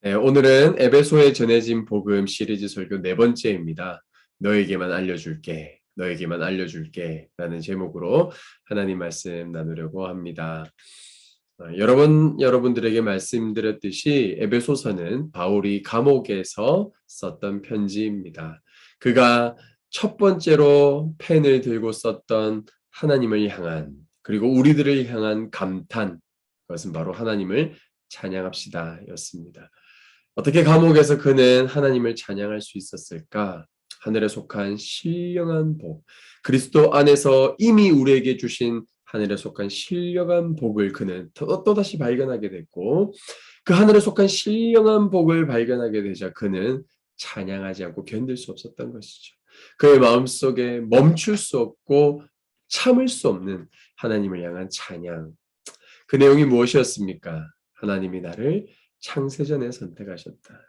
네, 오늘은 에베소에 전해진 복음 시리즈 설교 네 번째입니다. 너에게만 알려줄게, 너에게만 알려줄게 라는 제목으로 하나님 말씀 나누려고 합니다. 여러분들에게 말씀드렸듯이 에베소서는 바울이 감옥에서 썼던 편지입니다. 그가 첫 번째로 펜을 들고 썼던 하나님을 향한, 그리고 우리들을 향한 감탄, 그것은 바로 하나님을 찬양합시다 였습니다. 어떻게 감옥에서 그는 하나님을 찬양할 수 있었을까? 하늘에 속한 신령한 복, 그리스도 안에서 이미 우리에게 주신 하늘에 속한 신령한 복을 그는 또다시 발견하게 됐고, 그 하늘에 속한 신령한 복을 발견하게 되자 그는 찬양하지 않고 견딜 수 없었던 것이죠. 그의 마음속에 멈출 수 없고 참을 수 없는 하나님을 향한 찬양. 그 내용이 무엇이었습니까? 하나님이 나를 창세전에 선택하셨다.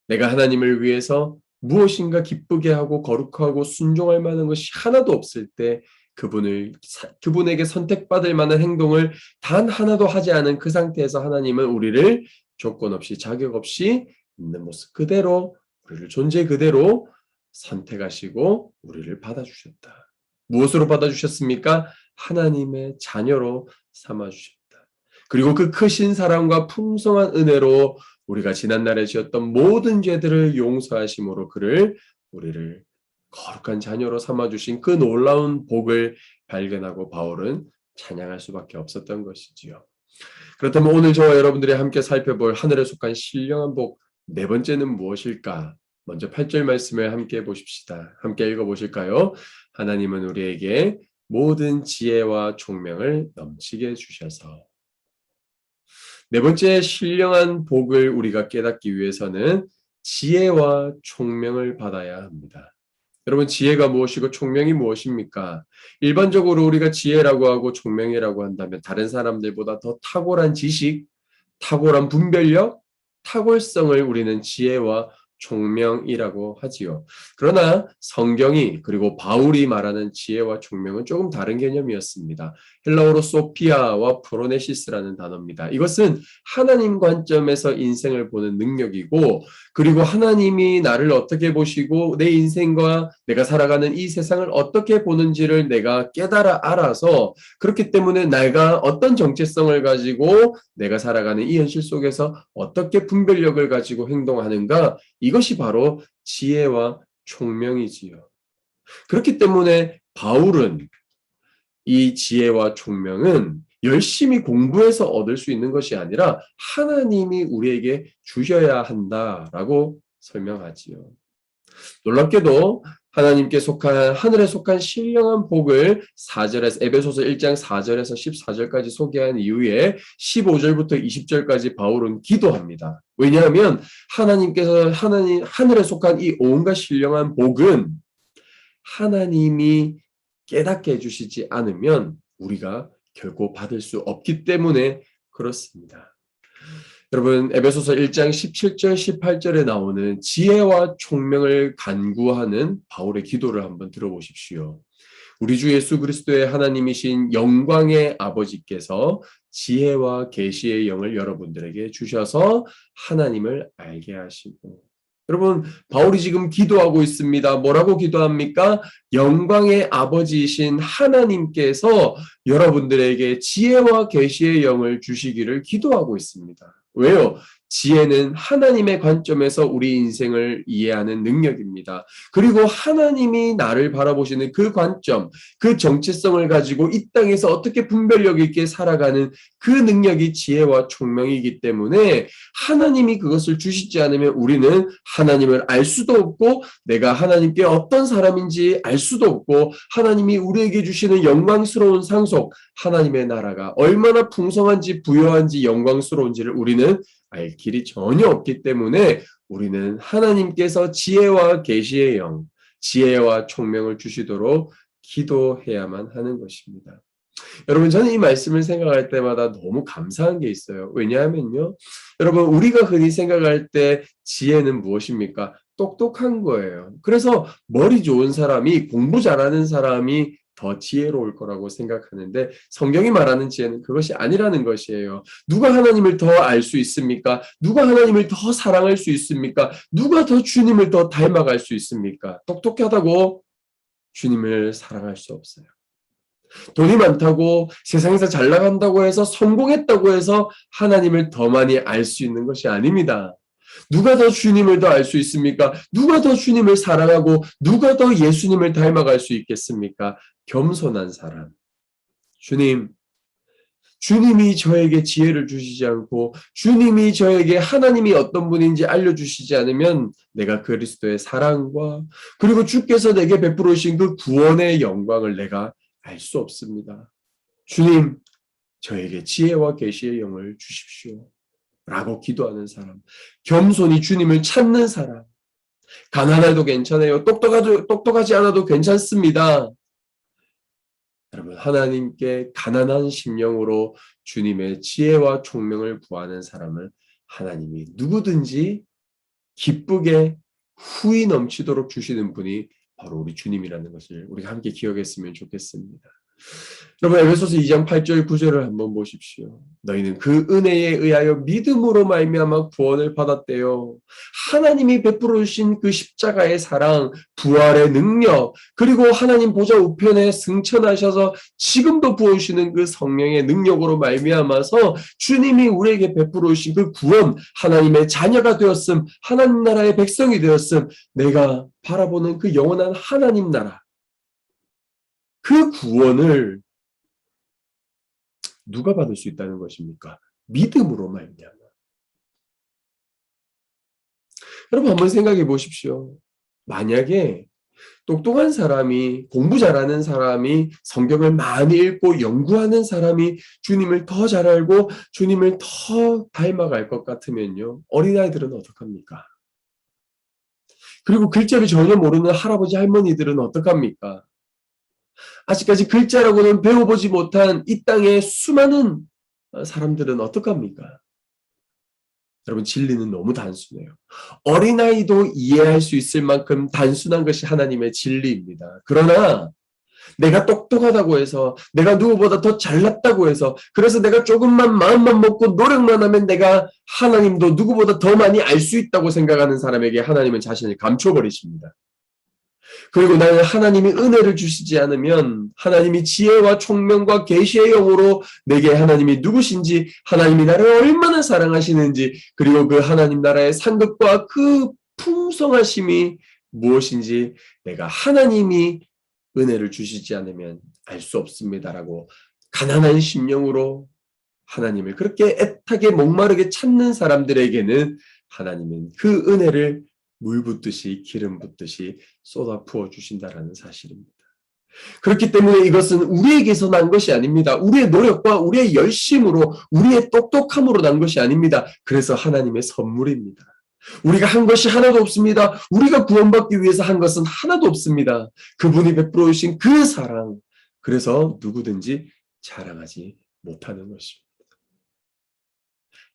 내가 하나님을 위해서 무엇인가 기쁘게 하고 거룩하고 순종할 만한 것이 하나도 없을 때 그분에게 선택받을 만한 행동을 단 하나도 하지 않은 그 상태에서 하나님은 우리를 조건 없이 자격 없이 있는 모습 그대로 우리를 존재 그대로 선택하시고 우리를 받아주셨다. 무엇으로 받아주셨습니까? 하나님의 자녀로 삼아주셨다. 그리고 그 크신 사랑과 풍성한 은혜로 우리가 지난날에 지었던 모든 죄들을 용서하심으로 우리를 거룩한 자녀로 삼아주신 그 놀라운 복을 발견하고 바울은 찬양할 수밖에 없었던 것이지요. 그렇다면 오늘 저와 여러분들이 함께 살펴볼 하늘에 속한 신령한 복 네 번째는 무엇일까? 먼저 8절 말씀을 함께 보십시다. 함께 읽어보실까요? 하나님은 우리에게 모든 지혜와 총명을 넘치게 주셔서. 네 번째 신령한 복을 우리가 깨닫기 위해서는 지혜와 총명을 받아야 합니다. 여러분, 지혜가 무엇이고 총명이 무엇입니까? 일반적으로 우리가 지혜라고 하고 총명이라고 한다면 다른 사람들보다 더 탁월한 지식, 탁월한 분별력, 탁월성을 우리는 지혜와 총명이라고 하지요. 그러나 성경이 그리고 바울이 말하는 지혜와 총명은 조금 다른 개념이었습니다. 헬라어로 소피아와 프로네시스라는 단어입니다. 이것은 하나님 관점에서 인생을 보는 능력이고, 그리고 하나님이 나를 어떻게 보시고 내 인생과 내가 살아가는 이 세상을 어떻게 보는지를 내가 깨달아 알아서, 그렇기 때문에 내가 어떤 정체성을 가지고 내가 살아가는 이 현실 속에서 어떻게 분별력을 가지고 행동하는가, 이것이 바로 지혜와 총명이지요. 그렇기 때문에 바울은 이 지혜와 총명은 열심히 공부해서 얻을 수 있는 것이 아니라 하나님이 우리에게 주셔야 한다라고 설명하지요. 놀랍게도 하나님께 속한 하늘에 속한 신령한 복을 4절에서 에베소서 1장 4절에서 14절까지 소개한 이후에 15절부터 20절까지 바울은 기도합니다. 왜냐하면 하나님께서 하늘에 속한 이 온갖 신령한 복은 하나님이 깨닫게 해주시지 않으면 우리가 결코 받을 수 없기 때문에 그렇습니다. 여러분, 에베소서 1장 17절, 18절에 나오는 지혜와 총명을 간구하는 바울의 기도를 한번 들어보십시오. 우리 주 예수 그리스도의 하나님이신 영광의 아버지께서 지혜와 계시의 영을 여러분들에게 주셔서 하나님을 알게 하시고. 여러분, 바울이 지금 기도하고 있습니다. 뭐라고 기도합니까? 영광의 아버지이신 하나님께서 여러분들에게 지혜와 계시의 영을 주시기를 기도하고 있습니다. 왜요? 지혜는 하나님의 관점에서 우리 인생을 이해하는 능력입니다. 그리고 하나님이 나를 바라보시는 그 관점, 그 정체성을 가지고 이 땅에서 어떻게 분별력 있게 살아가는 그 능력이 지혜와 총명이기 때문에 하나님이 그것을 주시지 않으면 우리는 하나님을 알 수도 없고 내가 하나님께 어떤 사람인지 알 수도 없고 하나님이 우리에게 주시는 영광스러운 상속, 하나님의 나라가 얼마나 풍성한지 부요한지 영광스러운지를 우리는 알 길이 전혀 없기 때문에 우리는 하나님께서 지혜와 계시의 영, 지혜와 총명을 주시도록 기도해야만 하는 것입니다. 여러분, 저는 이 말씀을 생각할 때마다 너무 감사한 게 있어요. 왜냐하면요, 여러분, 우리가 흔히 생각할 때 지혜는 무엇입니까? 똑똑한 거예요. 그래서 머리 좋은 사람이, 공부 잘하는 사람이 더 지혜로울 거라고 생각하는데 성경이 말하는 지혜는 그것이 아니라는 것이에요. 누가 하나님을 더 알 수 있습니까? 누가 하나님을 더 사랑할 수 있습니까? 누가 더 주님을 더 닮아갈 수 있습니까? 똑똑하다고 주님을 사랑할 수 없어요. 돈이 많다고 세상에서 잘 나간다고 해서 성공했다고 해서 하나님을 더 많이 알 수 있는 것이 아닙니다. 누가 더 주님을 더 알 수 있습니까? 누가 더 주님을 사랑하고 누가 더 예수님을 닮아갈 수 있겠습니까? 겸손한 사람. 주님이 저에게 지혜를 주시지 않고 주님이 저에게 하나님이 어떤 분인지 알려주시지 않으면 내가 그리스도의 사랑과 그리고 주께서 내게 베풀어 주신 그 구원의 영광을 내가 알 수 없습니다. 주님, 저에게 지혜와 계시의 영을 주십시오. 라고 기도하는 사람, 겸손히 주님을 찾는 사람, 가난해도 괜찮아요. 똑똑하지 않아도 괜찮습니다. 여러분, 하나님께 가난한 심령으로 주님의 지혜와 총명을 구하는 사람을 하나님이 누구든지 기쁘게 후이 넘치도록 주시는 분이 바로 우리 주님이라는 것을 우리가 함께 기억했으면 좋겠습니다. 여러분, 에베소서 2장 8절 9절을 한번 보십시오. 너희는 그 은혜에 의하여 믿음으로 말미암아 구원을 받았대요. 하나님이 베풀어 주신 그 십자가의 사랑, 부활의 능력, 그리고 하나님 보좌 우편에 승천하셔서 지금도 부어주시는 그 성령의 능력으로 말미암아서 주님이 우리에게 베풀어 주신 그 구원, 하나님의 자녀가 되었음, 하나님 나라의 백성이 되었음, 내가 바라보는 그 영원한 하나님 나라, 그 구원을 누가 받을 수 있다는 것입니까? 믿음으로 말미암아. 여러분 한번 생각해 보십시오. 만약에 똑똑한 사람이, 공부 잘하는 사람이, 성경을 많이 읽고 연구하는 사람이 주님을 더 잘 알고 주님을 더 닮아갈 것 같으면요. 어린아이들은 어떡합니까? 그리고 글자를 전혀 모르는 할아버지 할머니들은 어떡합니까? 아직까지 글자라고는 배워보지 못한 이 땅의 수많은 사람들은 어떡합니까? 여러분, 진리는 너무 단순해요. 어린아이도 이해할 수 있을 만큼 단순한 것이 하나님의 진리입니다. 그러나 내가 똑똑하다고 해서, 내가 누구보다 더 잘났다고 해서, 그래서 내가 조금만 마음만 먹고 노력만 하면 내가 하나님도 누구보다 더 많이 알 수 있다고 생각하는 사람에게 하나님은 자신을 감춰버리십니다. 그리고 나는 하나님이 은혜를 주시지 않으면 하나님이 지혜와 총명과 계시의 영으로 내게 하나님이 누구신지, 하나님이 나를 얼마나 사랑하시는지, 그리고 그 하나님 나라의 상급과 그 풍성하심이 무엇인지 내가 하나님이 은혜를 주시지 않으면 알 수 없습니다라고 가난한 심령으로 하나님을 그렇게 애타게 목마르게 찾는 사람들에게는 하나님은 그 은혜를 물 붓듯이 기름 붓듯이 쏟아 부어 주신다라는 사실입니다. 그렇기 때문에 이것은 우리에게서 난 것이 아닙니다. 우리의 노력과 우리의 열심으로, 우리의 똑똑함으로 난 것이 아닙니다. 그래서 하나님의 선물입니다. 우리가 한 것이 하나도 없습니다. 우리가 구원받기 위해서 한 것은 하나도 없습니다. 그분이 베풀어 주신 그 사랑, 그래서 누구든지 자랑하지 못하는 것입니다.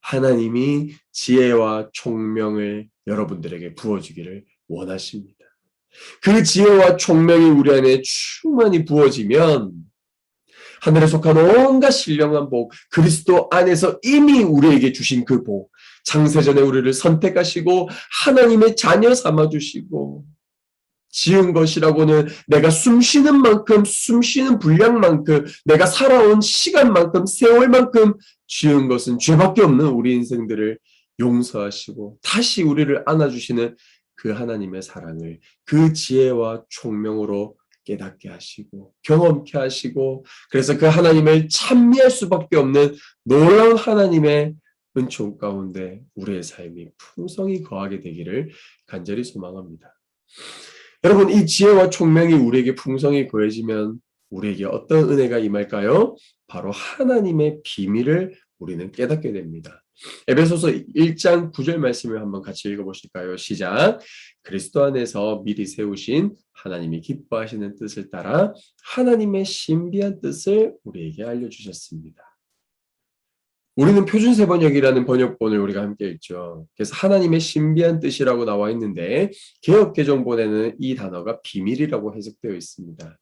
하나님이 지혜와 총명을 여러분들에게 부어주기를 원하십니다. 그 지혜와 총명이 우리 안에 충만히 부어지면 하늘에 속한 온갖 신령한 복, 그리스도 안에서 이미 우리에게 주신 그 복, 창세전에 우리를 선택하시고 하나님의 자녀 삼아주시고 지은 것이라고는 내가 숨쉬는 만큼, 숨쉬는 분량만큼, 내가 살아온 시간만큼, 세월만큼 지은 것은 죄밖에 없는 우리 인생들을 용서하시고 다시 우리를 안아주시는 그 하나님의 사랑을 그 지혜와 총명으로 깨닫게 하시고 경험케 하시고, 그래서 그 하나님을 찬미할 수밖에 없는 놀라운 하나님의 은총 가운데 우리의 삶이 풍성히 거하게 되기를 간절히 소망합니다. 여러분, 이 지혜와 총명이 우리에게 풍성히 거해지면 우리에게 어떤 은혜가 임할까요? 바로 하나님의 비밀을 우리는 깨닫게 됩니다. 에베소서 1장 9절 말씀을 한번 같이 읽어보실까요? 시작. 그리스도 안에서 미리 세우신 하나님이 기뻐하시는 뜻을 따라 하나님의 신비한 뜻을 우리에게 알려주셨습니다. 우리는 표준세번역이라는 번역본을 우리가 함께 읽죠. 그래서 하나님의 신비한 뜻이라고 나와 있는데 개역개정본에는 이 단어가 비밀이라고 해석되어 있습니다.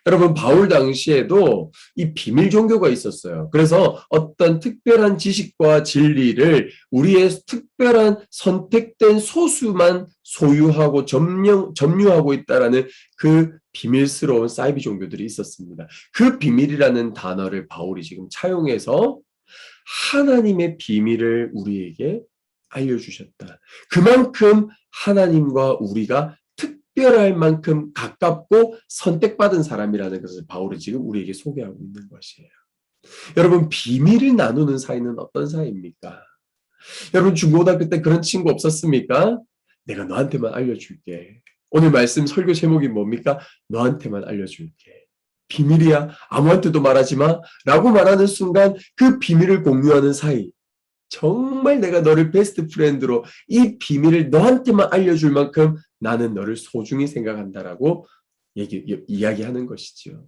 여러분, 바울 당시에도 이 비밀 종교가 있었어요. 그래서 어떤 특별한 지식과 진리를 우리의 특별한 선택된 소수만 소유하고 점유하고 있다라는 그 비밀스러운 사이비 종교들이 있었습니다. 그 비밀이라는 단어를 바울이 지금 차용해서 하나님의 비밀을 우리에게 알려주셨다. 그만큼 하나님과 우리가 특별할 만큼 가깝고 선택받은 사람이라는 것을 바울이 지금 우리에게 소개하고 있는 것이에요. 여러분, 비밀을 나누는 사이는 어떤 사이입니까? 여러분, 중고등학교 때 그런 친구 없었습니까? 내가 너한테만 알려줄게. 오늘 말씀 설교 제목이 뭡니까? 너한테만 알려줄게. 비밀이야. 아무한테도 말하지 마. 라고 말하는 순간 그 비밀을 공유하는 사이. 정말 내가 너를 베스트 프렌드로 이 비밀을 너한테만 알려줄 만큼 나는 너를 소중히 생각한다라고 이야기하는 것이지요.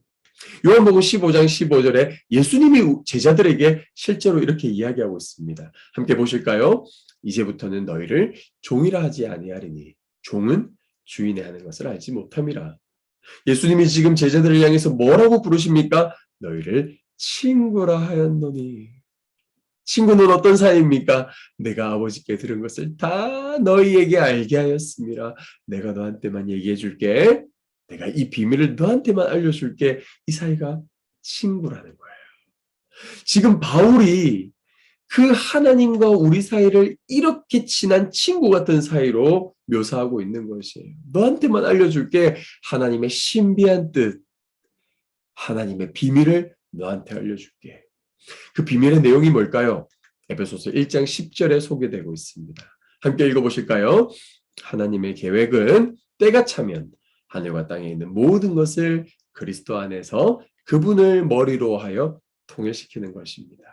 요한복음 15장 15절에 예수님이 제자들에게 실제로 이렇게 이야기하고 있습니다. 함께 보실까요? 이제부터는 너희를 종이라 하지 아니하리니 종은 주인의 하는 것을 알지 못함이라. 예수님이 지금 제자들을 향해서 뭐라고 부르십니까? 너희를 친구라 하였노니. 친구는 어떤 사이입니까? 내가 아버지께 들은 것을 다 너희에게 알게 하였습니다. 내가 너한테만 얘기해 줄게. 내가 이 비밀을 너한테만 알려줄게. 이 사이가 친구라는 거예요. 지금 바울이 그 하나님과 우리 사이를 이렇게 친한 친구 같은 사이로 묘사하고 있는 것이에요. 너한테만 알려줄게. 하나님의 신비한 뜻, 하나님의 비밀을 너한테 알려줄게. 그 비밀의 내용이 뭘까요? 에베소서 1장 10절에 소개되고 있습니다. 함께 읽어보실까요? 하나님의 계획은 때가 차면 하늘과 땅에 있는 모든 것을 그리스도 안에서 그분을 머리로 하여 통일시키는 것입니다.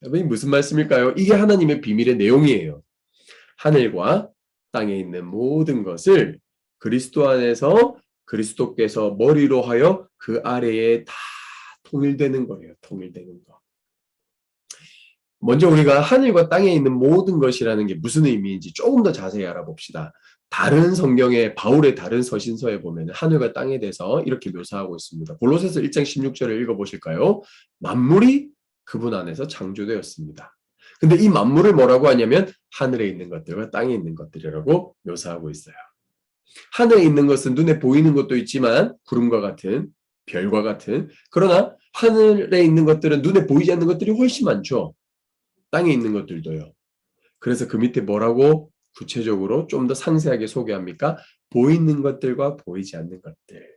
여러분, 무슨 말씀일까요? 이게 하나님의 비밀의 내용이에요. 하늘과 땅에 있는 모든 것을 그리스도 안에서 그리스도께서 머리로 하여 그 아래에 다 통일되는 거예요. 통일되는 거. 먼저 우리가 하늘과 땅에 있는 모든 것이라는 게 무슨 의미인지 조금 더 자세히 알아봅시다. 다른 성경의 바울의 다른 서신서에 보면 하늘과 땅에 대해서 이렇게 묘사하고 있습니다. 골로새서 1장 16절을 읽어보실까요? 만물이 그분 안에서 창조되었습니다. 근데 이 만물을 뭐라고 하냐면 하늘에 있는 것들과 땅에 있는 것들이라고 묘사하고 있어요. 하늘에 있는 것은 눈에 보이는 것도 있지만 구름과 같은 별과 같은, 그러나 하늘에 있는 것들은 눈에 보이지 않는 것들이 훨씬 많죠. 땅에 있는 것들도요. 그래서 그 밑에 뭐라고 구체적으로 좀 더 상세하게 소개합니까? 보이는 것들과 보이지 않는 것들.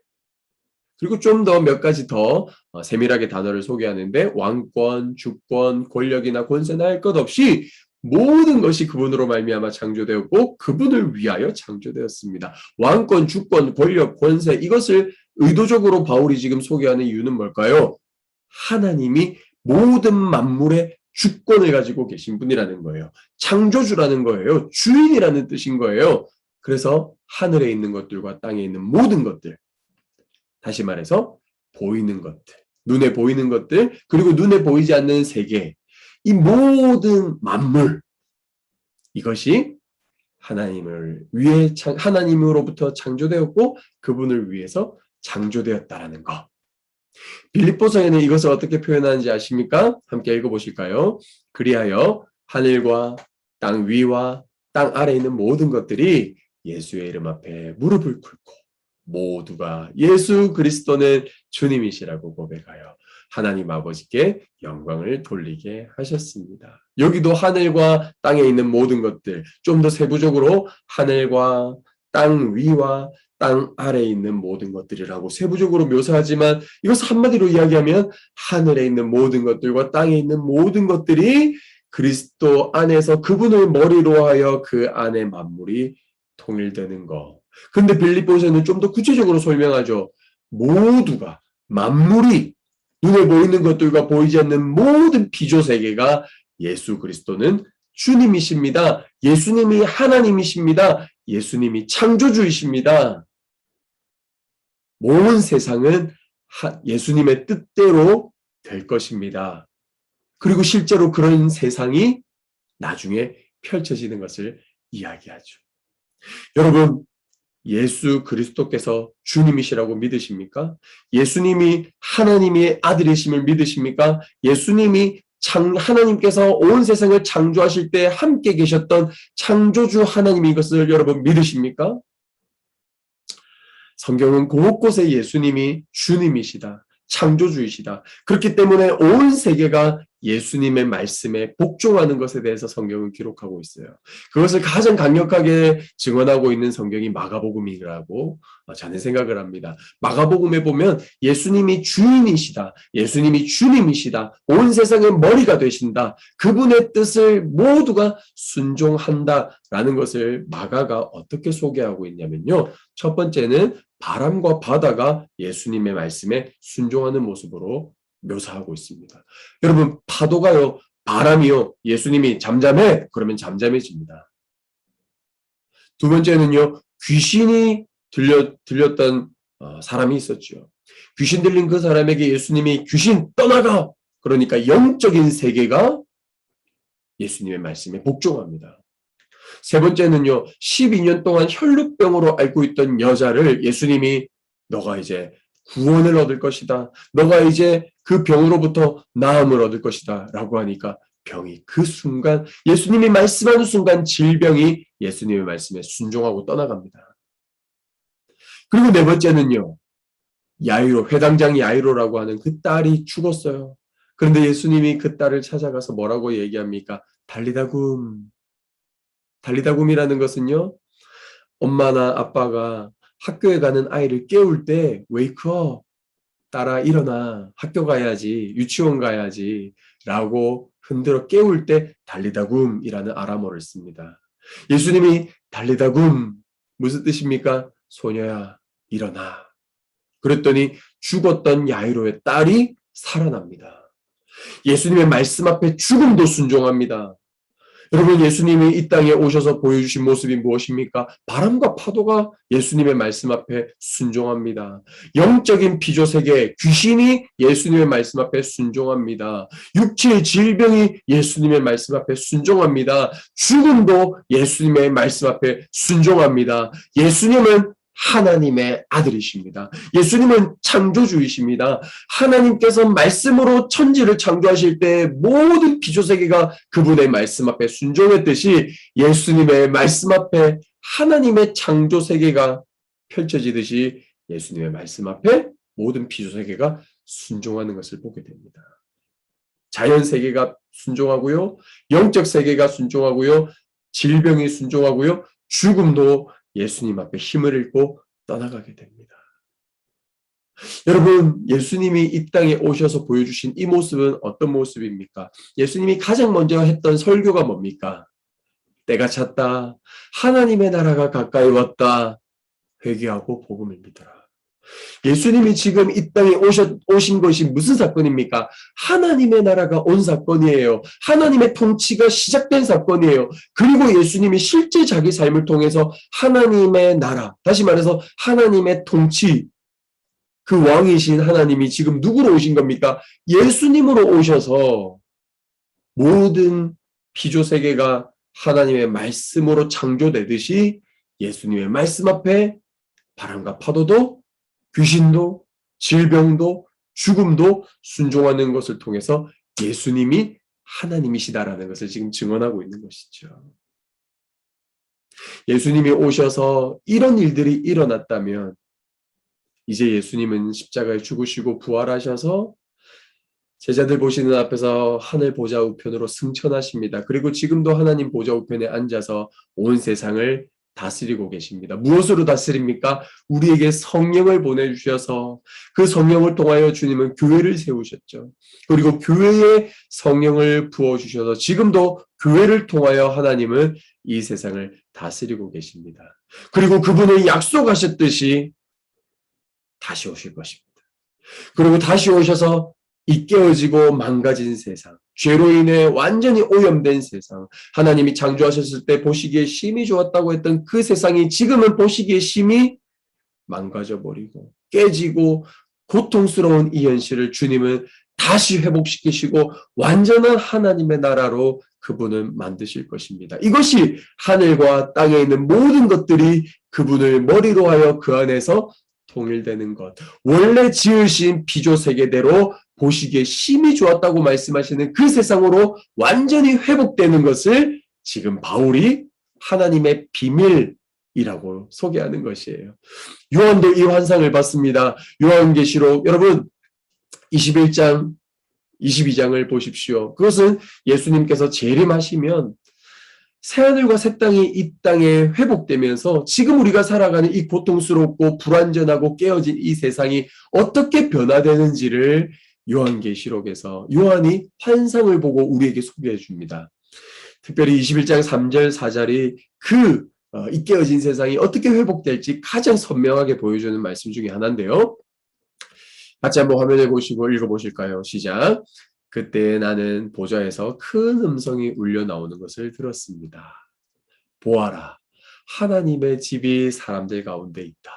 그리고 좀 더 몇 가지 더 세밀하게 단어를 소개하는데 왕권, 주권, 권력이나 권세나 할 것 없이 모든 것이 그분으로 말미암아 창조되었고 그분을 위하여 창조되었습니다. 왕권, 주권, 권력, 권세 이것을 의도적으로 바울이 지금 소개하는 이유는 뭘까요? 하나님이 모든 만물의 주권을 가지고 계신 분이라는 거예요. 창조주라는 거예요. 주인이라는 뜻인 거예요. 그래서 하늘에 있는 것들과 땅에 있는 모든 것들, 다시 말해서 보이는 것들, 눈에 보이는 것들, 그리고 눈에 보이지 않는 세계, 이 모든 만물, 이것이 하나님을 위해 하나님으로부터 창조되었고 그분을 위해서 창조되었다라는 것. 빌립보서에는 이것을 어떻게 표현하는지 아십니까? 함께 읽어보실까요? 그리하여 하늘과 땅 위와 땅 아래에 있는 모든 것들이 예수의 이름 앞에 무릎을 꿇고 모두가 예수 그리스도는 주님이시라고 고백하여 하나님 아버지께 영광을 돌리게 하셨습니다. 여기도 하늘과 땅에 있는 모든 것들, 좀 더 세부적으로 하늘과 땅 위와 땅 아래에 있는 모든 것들이라고 세부적으로 묘사하지만 이것을 한마디로 이야기하면 하늘에 있는 모든 것들과 땅에 있는 모든 것들이 그리스도 안에서 그분을 머리로 하여 그 안에 만물이 통일되는 것. 근데 빌립보서는 좀 더 구체적으로 설명하죠. 모두가, 만물이, 눈에 보이는 것들과 보이지 않는 모든 피조세계가 예수 그리스도는 주님이십니다. 예수님이 하나님이십니다. 예수님이 창조주이십니다. 모든 세상은 예수님의 뜻대로 될 것입니다. 그리고 실제로 그런 세상이 나중에 펼쳐지는 것을 이야기하죠. 여러분, 예수 그리스도께서 주님이시라고 믿으십니까? 예수님이 하나님의 아들이심을 믿으십니까? 예수님이 하나님께서 온 세상을 창조하실 때 함께 계셨던 창조주 하나님인 것을 여러분 믿으십니까? 성경은 곳곳에 예수님이 주님이시다, 창조주이시다. 그렇기 때문에 온 세계가 예수님의 말씀에 복종하는 것에 대해서 성경은 기록하고 있어요. 그것을 가장 강력하게 증언하고 있는 성경이 마가복음이라고 저는 생각을 합니다. 마가복음에 보면 예수님이 주인이시다, 예수님이 주님이시다, 온 세상의 머리가 되신다, 그분의 뜻을 모두가 순종한다라는 것을 마가가 어떻게 소개하고 있냐면요. 첫 번째는 바람과 바다가 예수님의 말씀에 순종하는 모습으로 묘사하고 있습니다. 여러분, 파도가요, 바람이요, 예수님이 잠잠해 그러면 잠잠해집니다. 두 번째는요, 귀신이 들렸던 사람이 있었죠. 귀신 들린 그 사람에게 예수님이 귀신 떠나가, 그러니까 영적인 세계가 예수님의 말씀에 복종합니다. 세 번째는요, 12년 동안 혈루병으로 앓고 있던 여자를 예수님이 너가 이제 구원을 얻을 것이다, 너가 이제 그 병으로부터 나음을 얻을 것이다 라고 하니까 병이 그 순간, 예수님이 말씀하는 순간 질병이 예수님의 말씀에 순종하고 떠나갑니다. 그리고 네 번째는요, 야이로, 회당장 야이로라고 하는 그 딸이 죽었어요. 그런데 예수님이 그 딸을 찾아가서 뭐라고 얘기합니까? 달리다굼. 달리다굼이라는 것은요, 엄마나 아빠가 학교에 가는 아이를 깨울 때 웨이크업, 딸아 일어나, 학교 가야지, 유치원 가야지 라고 흔들어 깨울 때 달리다굼이라는 아람어를 씁니다. 예수님이 달리다굼, 무슨 뜻입니까? 소녀야 일어나. 그랬더니 죽었던 야이로의 딸이 살아납니다. 예수님의 말씀 앞에 죽음도 순종합니다. 여러분, 예수님이 이 땅에 오셔서 보여주신 모습이 무엇입니까? 바람과 파도가 예수님의 말씀 앞에 순종합니다. 영적인 피조세계, 귀신이 예수님의 말씀 앞에 순종합니다. 육체의 질병이 예수님의 말씀 앞에 순종합니다. 죽음도 예수님의 말씀 앞에 순종합니다. 예수님은 하나님의 아들이십니다. 예수님은 창조주이십니다. 하나님께서 말씀으로 천지를 창조하실 때 모든 피조세계가 그분의 말씀 앞에 순종했듯이 예수님의 말씀 앞에 하나님의 창조세계가 펼쳐지듯이 예수님의 말씀 앞에 모든 피조세계가 순종하는 것을 보게 됩니다. 자연세계가 순종하고요, 영적 세계가 순종하고요, 질병이 순종하고요, 죽음도 예수님 앞에 힘을 잃고 떠나가게 됩니다. 여러분, 예수님이 이 땅에 오셔서 보여주신 이 모습은 어떤 모습입니까? 예수님이 가장 먼저 했던 설교가 뭡니까? 때가 찼다. 하나님의 나라가 가까이 왔다. 회개하고 복음을 믿어라. 예수님이 지금 이 땅에 오신 것이 무슨 사건입니까? 하나님의 나라가 온 사건이에요. 하나님의 통치가 시작된 사건이에요. 그리고 예수님이 실제 자기 삶을 통해서 하나님의 나라, 다시 말해서 하나님의 통치, 그 왕이신 하나님이 지금 누구로 오신 겁니까? 예수님으로 오셔서 모든 피조세계가 하나님의 말씀으로 창조되듯이 예수님의 말씀 앞에 바람과 파도도 귀신도 질병도 죽음도 순종하는 것을 통해서 예수님이 하나님이시다라는 것을 지금 증언하고 있는 것이죠. 예수님이 오셔서 이런 일들이 일어났다면 이제 예수님은 십자가에 죽으시고 부활하셔서 제자들 보시는 앞에서 하늘 보좌 우편으로 승천하십니다. 그리고 지금도 하나님 보좌 우편에 앉아서 온 세상을 다스리고 계십니다. 무엇으로 다스립니까? 우리에게 성령을 보내주셔서 그 성령을 통하여 주님은 교회를 세우셨죠. 그리고 교회에 성령을 부어주셔서 지금도 교회를 통하여 하나님은 이 세상을 다스리고 계십니다. 그리고 그분은 약속하셨듯이 다시 오실 것입니다. 그리고 다시 오셔서 이 깨어지고 망가진 세상, 죄로 인해 완전히 오염된 세상, 하나님이 창조하셨을 때 보시기에 심히 좋았다고 했던 그 세상이 지금은 보시기에 심히 망가져버리고 깨지고 고통스러운 이 현실을 주님은 다시 회복시키시고 완전한 하나님의 나라로 그분은 만드실 것입니다. 이것이 하늘과 땅에 있는 모든 것들이 그분을 머리로 하여 그 안에서 통일되는 것. 원래 지으신 피조세계대로 보시기에 심히 좋았다고 말씀하시는 그 세상으로 완전히 회복되는 것을 지금 바울이 하나님의 비밀이라고 소개하는 것이에요. 요한도 이 환상을 봤습니다. 요한계시록 여러분 21장 22장을 보십시오. 그것은 예수님께서 재림하시면 새하늘과 새 땅이 이 땅에 회복되면서 지금 우리가 살아가는 이 고통스럽고 불완전하고 깨어진 이 세상이 어떻게 변화되는지를 요한계시록에서 요한이 환상을 보고 우리에게 소개해 줍니다. 특별히 21장 3절 4절이 이 깨어진 세상이 어떻게 회복될지 가장 선명하게 보여주는 말씀 중에 하나인데요. 같이 한번 화면에 보시고 읽어보실까요? 시작. 그때 나는 보좌에서 큰 음성이 울려 나오는 것을 들었습니다. 보아라, 하나님의 집이 사람들 가운데 있다.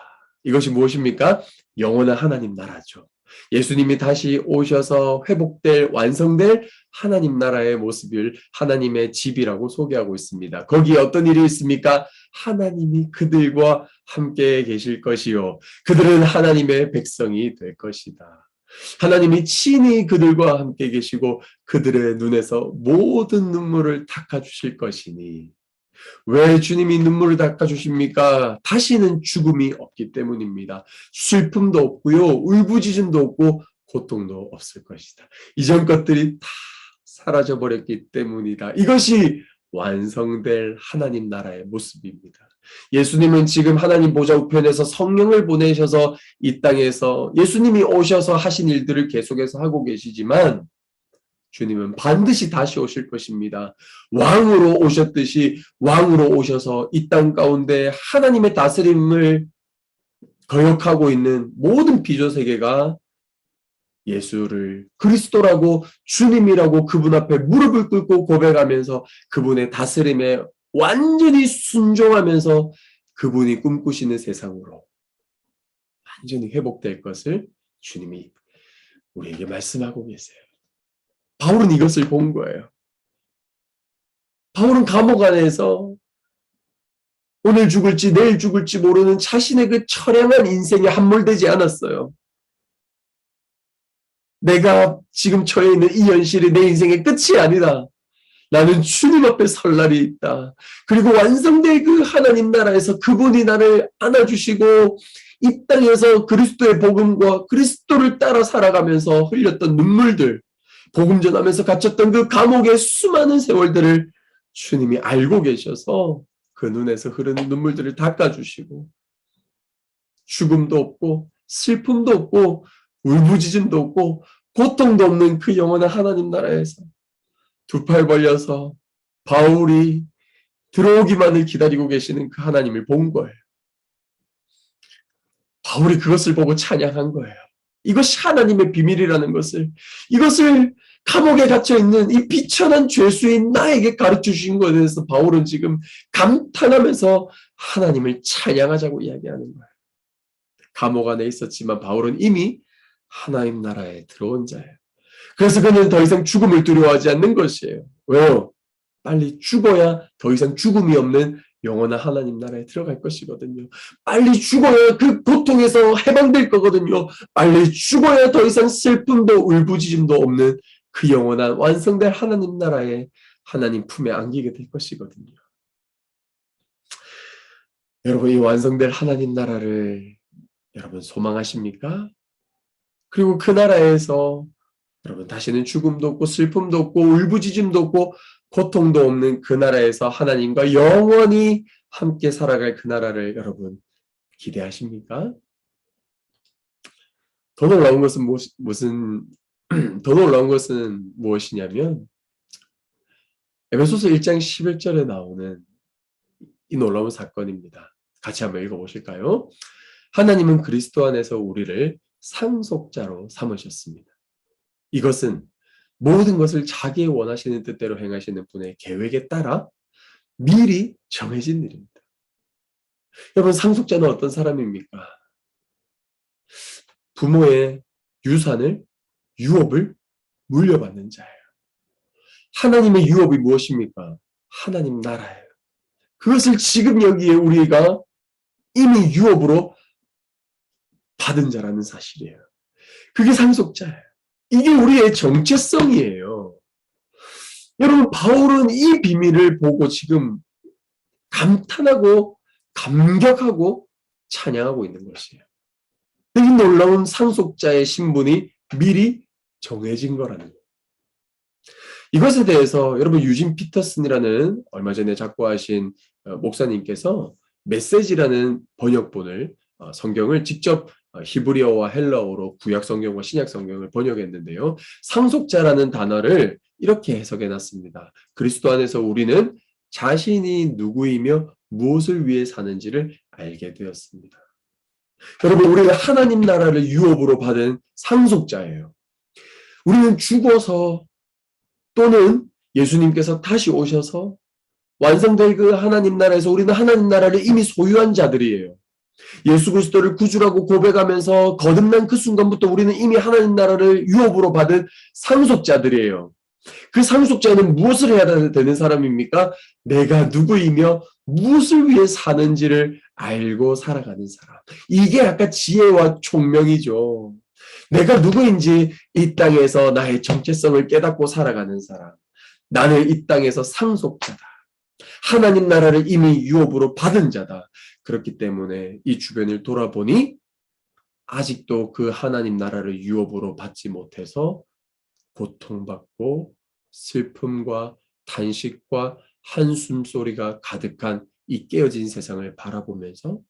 이것이 무엇입니까? 영원한 하나님 나라죠. 예수님이 다시 오셔서 회복될, 완성될 하나님 나라의 모습을 하나님의 집이라고 소개하고 있습니다. 거기에 어떤 일이 있습니까? 하나님이 그들과 함께 계실 것이요. 그들은 하나님의 백성이 될 것이다. 하나님이 친히 그들과 함께 계시고 그들의 눈에서 모든 눈물을 닦아주실 것이니. 왜 주님이 눈물을 닦아주십니까? 다시는 죽음이 없기 때문입니다. 슬픔도 없고요, 울부짖음도 없고 고통도 없을 것이다. 이전 것들이 다 사라져버렸기 때문이다. 이것이 완성될 하나님 나라의 모습입니다. 예수님은 지금 하나님 보좌 우편에서 성령을 보내셔서 이 땅에서 예수님이 오셔서 하신 일들을 계속해서 하고 계시지만 주님은 반드시 다시 오실 것입니다. 왕으로 오셨듯이 왕으로 오셔서 이 땅 가운데 하나님의 다스림을 거역하고 있는 모든 피조세계가 예수를 그리스도라고 주님이라고 그분 앞에 무릎을 꿇고 고백하면서 그분의 다스림에 완전히 순종하면서 그분이 꿈꾸시는 세상으로 완전히 회복될 것을 주님이 우리에게 말씀하고 계세요. 바울은 이것을 본 거예요. 바울은 감옥 안에서 오늘 죽을지 내일 죽을지 모르는 자신의 그 처량한 인생에 함몰되지 않았어요. 내가 지금 처해 있는 이 현실이 내 인생의 끝이 아니다. 나는 주님 앞에 설 날이 있다. 그리고 완성될 그 하나님 나라에서 그분이 나를 안아주시고 이 땅에서 그리스도의 복음과 그리스도를 따라 살아가면서 흘렸던 눈물들, 복음 전하면서 갇혔던 그 감옥의 수많은 세월들을 주님이 알고 계셔서 그 눈에서 흐르는 눈물들을 닦아주시고 죽음도 없고 슬픔도 없고 울부짖음도 없고 고통도 없는 그 영원한 하나님 나라에서 두 팔 벌려서 바울이 들어오기만을 기다리고 계시는 그 하나님을 본 거예요. 바울이 그것을 보고 찬양한 거예요. 이것이 하나님의 비밀이라는 것을, 이것을 감옥에 갇혀있는 이 비천한 죄수인 나에게 가르쳐 주신 것에 대해서 바울은 지금 감탄하면서 하나님을 찬양하자고 이야기하는 거예요. 감옥 안에 있었지만 바울은 이미 하나님 나라에 들어온 자예요. 그래서 그는 더 이상 죽음을 두려워하지 않는 것이에요. 왜요? 빨리 죽어야 더 이상 죽음이 없는 영원한 하나님 나라에 들어갈 것이거든요. 빨리 죽어야 그 고통에서 해방될 거거든요. 빨리 죽어야 더 이상 슬픔도 울부짖음도 없는 그 영원한 완성될 하나님 나라에 하나님 품에 안기게 될 것이거든요. 여러분, 이 완성될 하나님 나라를 여러분 소망하십니까? 그리고 그 나라에서 여러분 다시는 죽음도 없고 슬픔도 없고 울부짖음도 없고 고통도 없는 그 나라에서 하나님과 영원히 함께 살아갈 그 나라를 여러분 기대하십니까? 더 놀라운 것은 더 놀라운 것은 무엇이냐면 에베소서 1장 11절에 나오는 이 놀라운 사건입니다. 같이 한번 읽어보실까요? 하나님은 그리스도 안에서 우리를 상속자로 삼으셨습니다. 이것은 모든 것을 자기의 원하시는 뜻대로 행하시는 분의 계획에 따라 미리 정해진 일입니다. 여러분, 상속자는 어떤 사람입니까? 부모의 유산을, 유업을 물려받는 자예요. 하나님의 유업이 무엇입니까? 하나님 나라예요. 그것을 지금 여기에 우리가 이미 유업으로 받은 자라는 사실이에요. 그게 상속자예요. 이게 우리의 정체성이에요. 여러분, 바울은 이 비밀을 보고 지금 감탄하고 감격하고 찬양하고 있는 것이에요. 이 놀라운 상속자의 신분이 미리 정해진 거라는 거예요. 이것에 대해서 여러분 유진 피터슨이라는 얼마 전에 작고하신 목사님께서 메시지라는 번역본을 성경을 직접 히브리어와 헬라어로 구약 성경과 신약 성경을 번역했는데요. 상속자라는 단어를 이렇게 해석해 놨습니다. 그리스도 안에서 우리는 자신이 누구이며 무엇을 위해 사는지를 알게 되었습니다. 여러분, 우리는 하나님 나라를 유업으로 받은 상속자예요. 우리는 죽어서 또는 예수님께서 다시 오셔서 완성될 그 하나님 나라에서 우리는 하나님 나라를 이미 소유한 자들이에요. 예수 그리스도를 구주라고 고백하면서 거듭난 그 순간부터 우리는 이미 하나님 나라를 유업으로 받은 상속자들이에요. 그 상속자는 무엇을 해야 되는 사람입니까? 내가 누구이며 무엇을 위해 사는지를 알고 살아가는 사람. 이게 아까 지혜와 총명이죠. 내가 누구인지 이 땅에서 나의 정체성을 깨닫고 살아가는 사람. 나는 이 땅에서 상속자다. 하나님 나라를 이미 유업으로 받은 자다. 그렇기 때문에 이 주변을 돌아보니 아직도 그 하나님 나라를 유업으로 받지 못해서 고통받고 슬픔과 탄식과 한숨 소리가 가득한 이 깨어진 세상을 바라보면서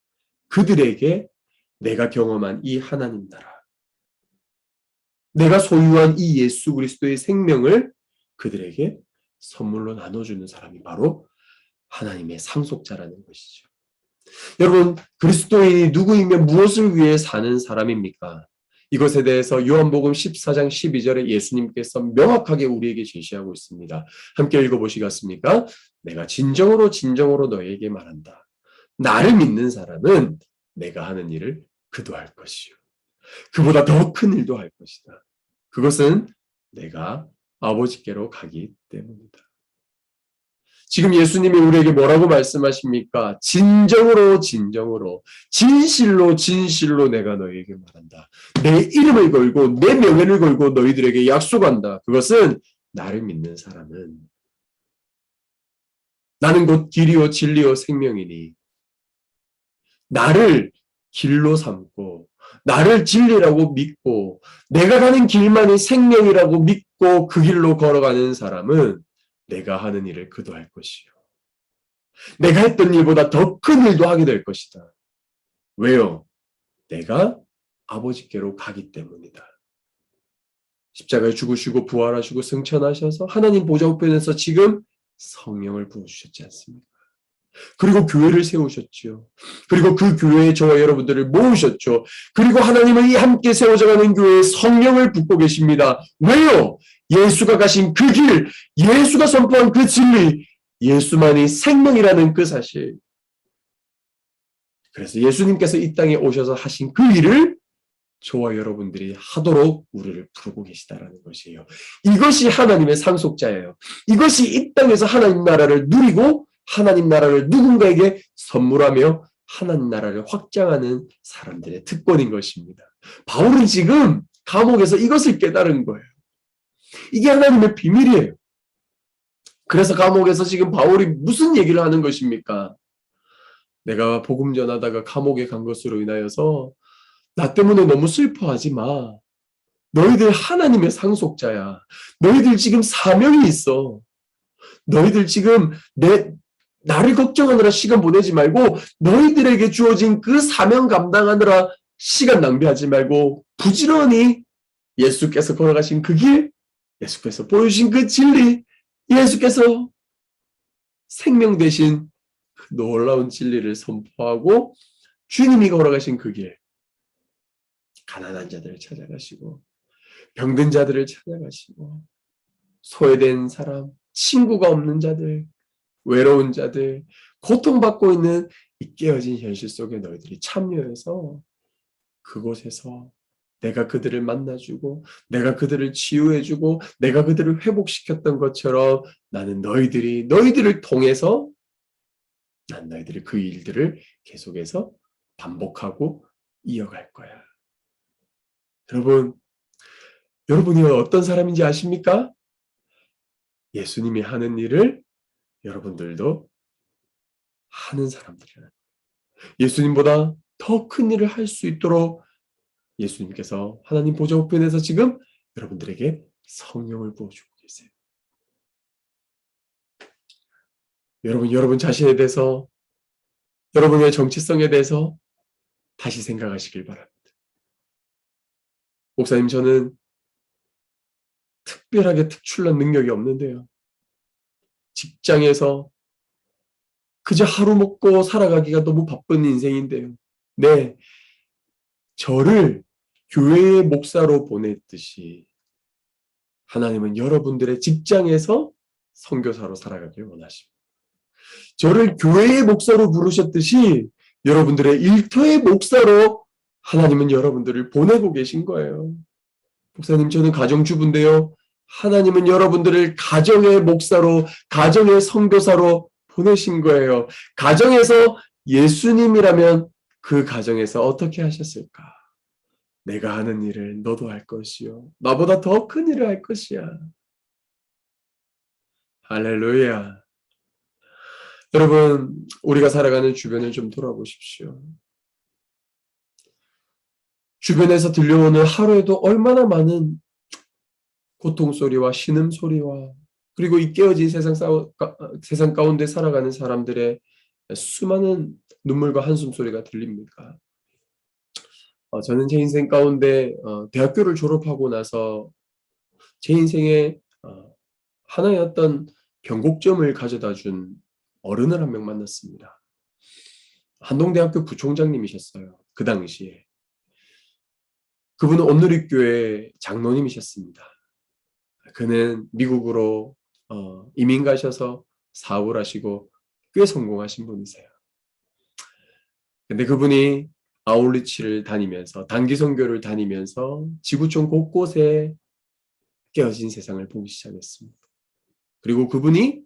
그들에게 내가 경험한 이 하나님 나라, 내가 소유한 이 예수 그리스도의 생명을 그들에게 선물로 나눠주는 사람이 바로 하나님의 상속자라는 것이죠. 여러분, 그리스도인이 누구이며 무엇을 위해 사는 사람입니까? 이것에 대해서 요한복음 14장 12절에 예수님께서 명확하게 우리에게 제시하고 있습니다. 함께 읽어보시겠습니까? 내가 진정으로 너희에게 말한다. 나를 믿는 사람은 내가 하는 일을 그도 할 것이요. 그보다 더 큰 일도 할 것이다. 그것은 내가 아버지께로 가기 때문이다. 지금 예수님이 우리에게 뭐라고 말씀하십니까? 진정으로 진실로 내가 너희에게 말한다. 내 이름을 걸고 내 명예를 걸고 너희들에게 약속한다. 그것은 나를 믿는 사람은 나는 곧 길이요 진리요 생명이니 나를 길로 삼고 나를 진리라고 믿고 내가 가는 길만이 생명이라고 믿고 그 길로 걸어가는 사람은 내가 하는 일을 그도 할 것이요. 내가 했던 일보다 더 큰 일도 하게 될 것이다. 왜요? 내가 아버지께로 가기 때문이다. 십자가에 죽으시고 부활하시고 승천하셔서 하나님 보좌 우편에서 지금 성령을 부어주셨지 않습니까? 그리고 교회를 세우셨죠. 그리고 그 교회에 저와 여러분들을 모으셨죠. 그리고 하나님은 이 함께 세워져가는 교회에 성령을 붓고 계십니다. 왜요? 예수가 가신 그 길, 예수가 선포한 그 진리, 예수만이 생명이라는 그 사실. 그래서 예수님께서 이 땅에 오셔서 하신 그 일을 저와 여러분들이 하도록 우리를 부르고 계시다라는 것이에요. 이것이 하나님의 상속자예요. 이것이 이 땅에서 하나님 나라를 누리고 하나님 나라를 누군가에게 선물하며 하나님 나라를 확장하는 사람들의 특권인 것입니다. 바울은 지금 감옥에서 이것을 깨달은 거예요. 이게 하나님의 비밀이에요. 그래서 감옥에서 지금 바울이 무슨 얘기를 하는 것입니까? 내가 복음 전하다가 감옥에 간 것으로 인하여서 나 때문에 너무 슬퍼하지 마. 너희들 하나님의 상속자야. 너희들 지금 사명이 있어. 너희들 지금 나를 걱정하느라 시간 보내지 말고 너희들에게 주어진 그 사명 감당하느라 시간 낭비하지 말고 부지런히 예수께서 걸어가신 그 길, 예수께서 보여주신 그 진리, 예수께서 생명 되신 그 놀라운 진리를 선포하고 주님이 걸어가신 그 길, 가난한 자들을 찾아가시고 병든 자들을 찾아가시고 소외된 사람, 친구가 없는 자들, 외로운 자들, 고통받고 있는 이 깨어진 현실 속에 너희들이 참여해서 그곳에서 내가 그들을 만나주고 내가 그들을 치유해주고 내가 그들을 회복시켰던 것처럼 나는 너희들을 통해서 난 너희들이 그 일들을 계속해서 반복하고 이어갈 거야. 여러분이 어떤 사람인지 아십니까? 예수님이 하는 일을 여러분들도 하는 사람들이에요. 예수님보다 더 큰 일을 할 수 있도록 예수님께서 하나님 보좌 우편에서 지금 여러분들에게 성령을 부어주고 계세요. 여러분 자신에 대해서, 여러분의 정체성에 대해서 다시 생각하시길 바랍니다. 목사님, 저는 특별하게 특출난 능력이 없는데요. 직장에서 그저 하루 먹고 살아가기가 너무 바쁜 인생인데요. 네, 저를 교회의 목사로 보냈듯이 하나님은 여러분들의 직장에서 선교사로 살아가길 원하십니다. 저를 교회의 목사로 부르셨듯이 여러분들의 일터의 목사로 하나님은 여러분들을 보내고 계신 거예요. 목사님, 저는 가정주부인데요. 하나님은 여러분들을 가정의 목사로, 가정의 선교사로 보내신 거예요. 가정에서 예수님이라면 그 가정에서 어떻게 하셨을까? 내가 하는 일을 너도 할 것이요. 나보다 더 큰 일을 할 것이야. 할렐루야. 여러분, 우리가 살아가는 주변을 좀 돌아보십시오. 주변에서 들려오는 하루에도 얼마나 많은 고통소리와 신음소리와 그리고 이 깨어진 세상 가운데 살아가는 사람들의 수많은 눈물과 한숨소리가 들립니까? 저는 제 인생 가운데 대학교를 졸업하고 나서 제 인생에 하나의 어떤 변곡점을 가져다 준 어른을 한 명 만났습니다. 한동대학교 부총장님이셨어요. 그 당시에. 그분은 온누리교회 장로님이셨습니다. 그는 미국으로 이민 가셔서 사업을 하시고 꽤 성공하신 분이세요. 근데 그분이 아울리치를 다니면서 단기 선교를 다니면서 지구촌 곳곳에 깨어진 세상을 보기 시작했습니다. 그리고 그분이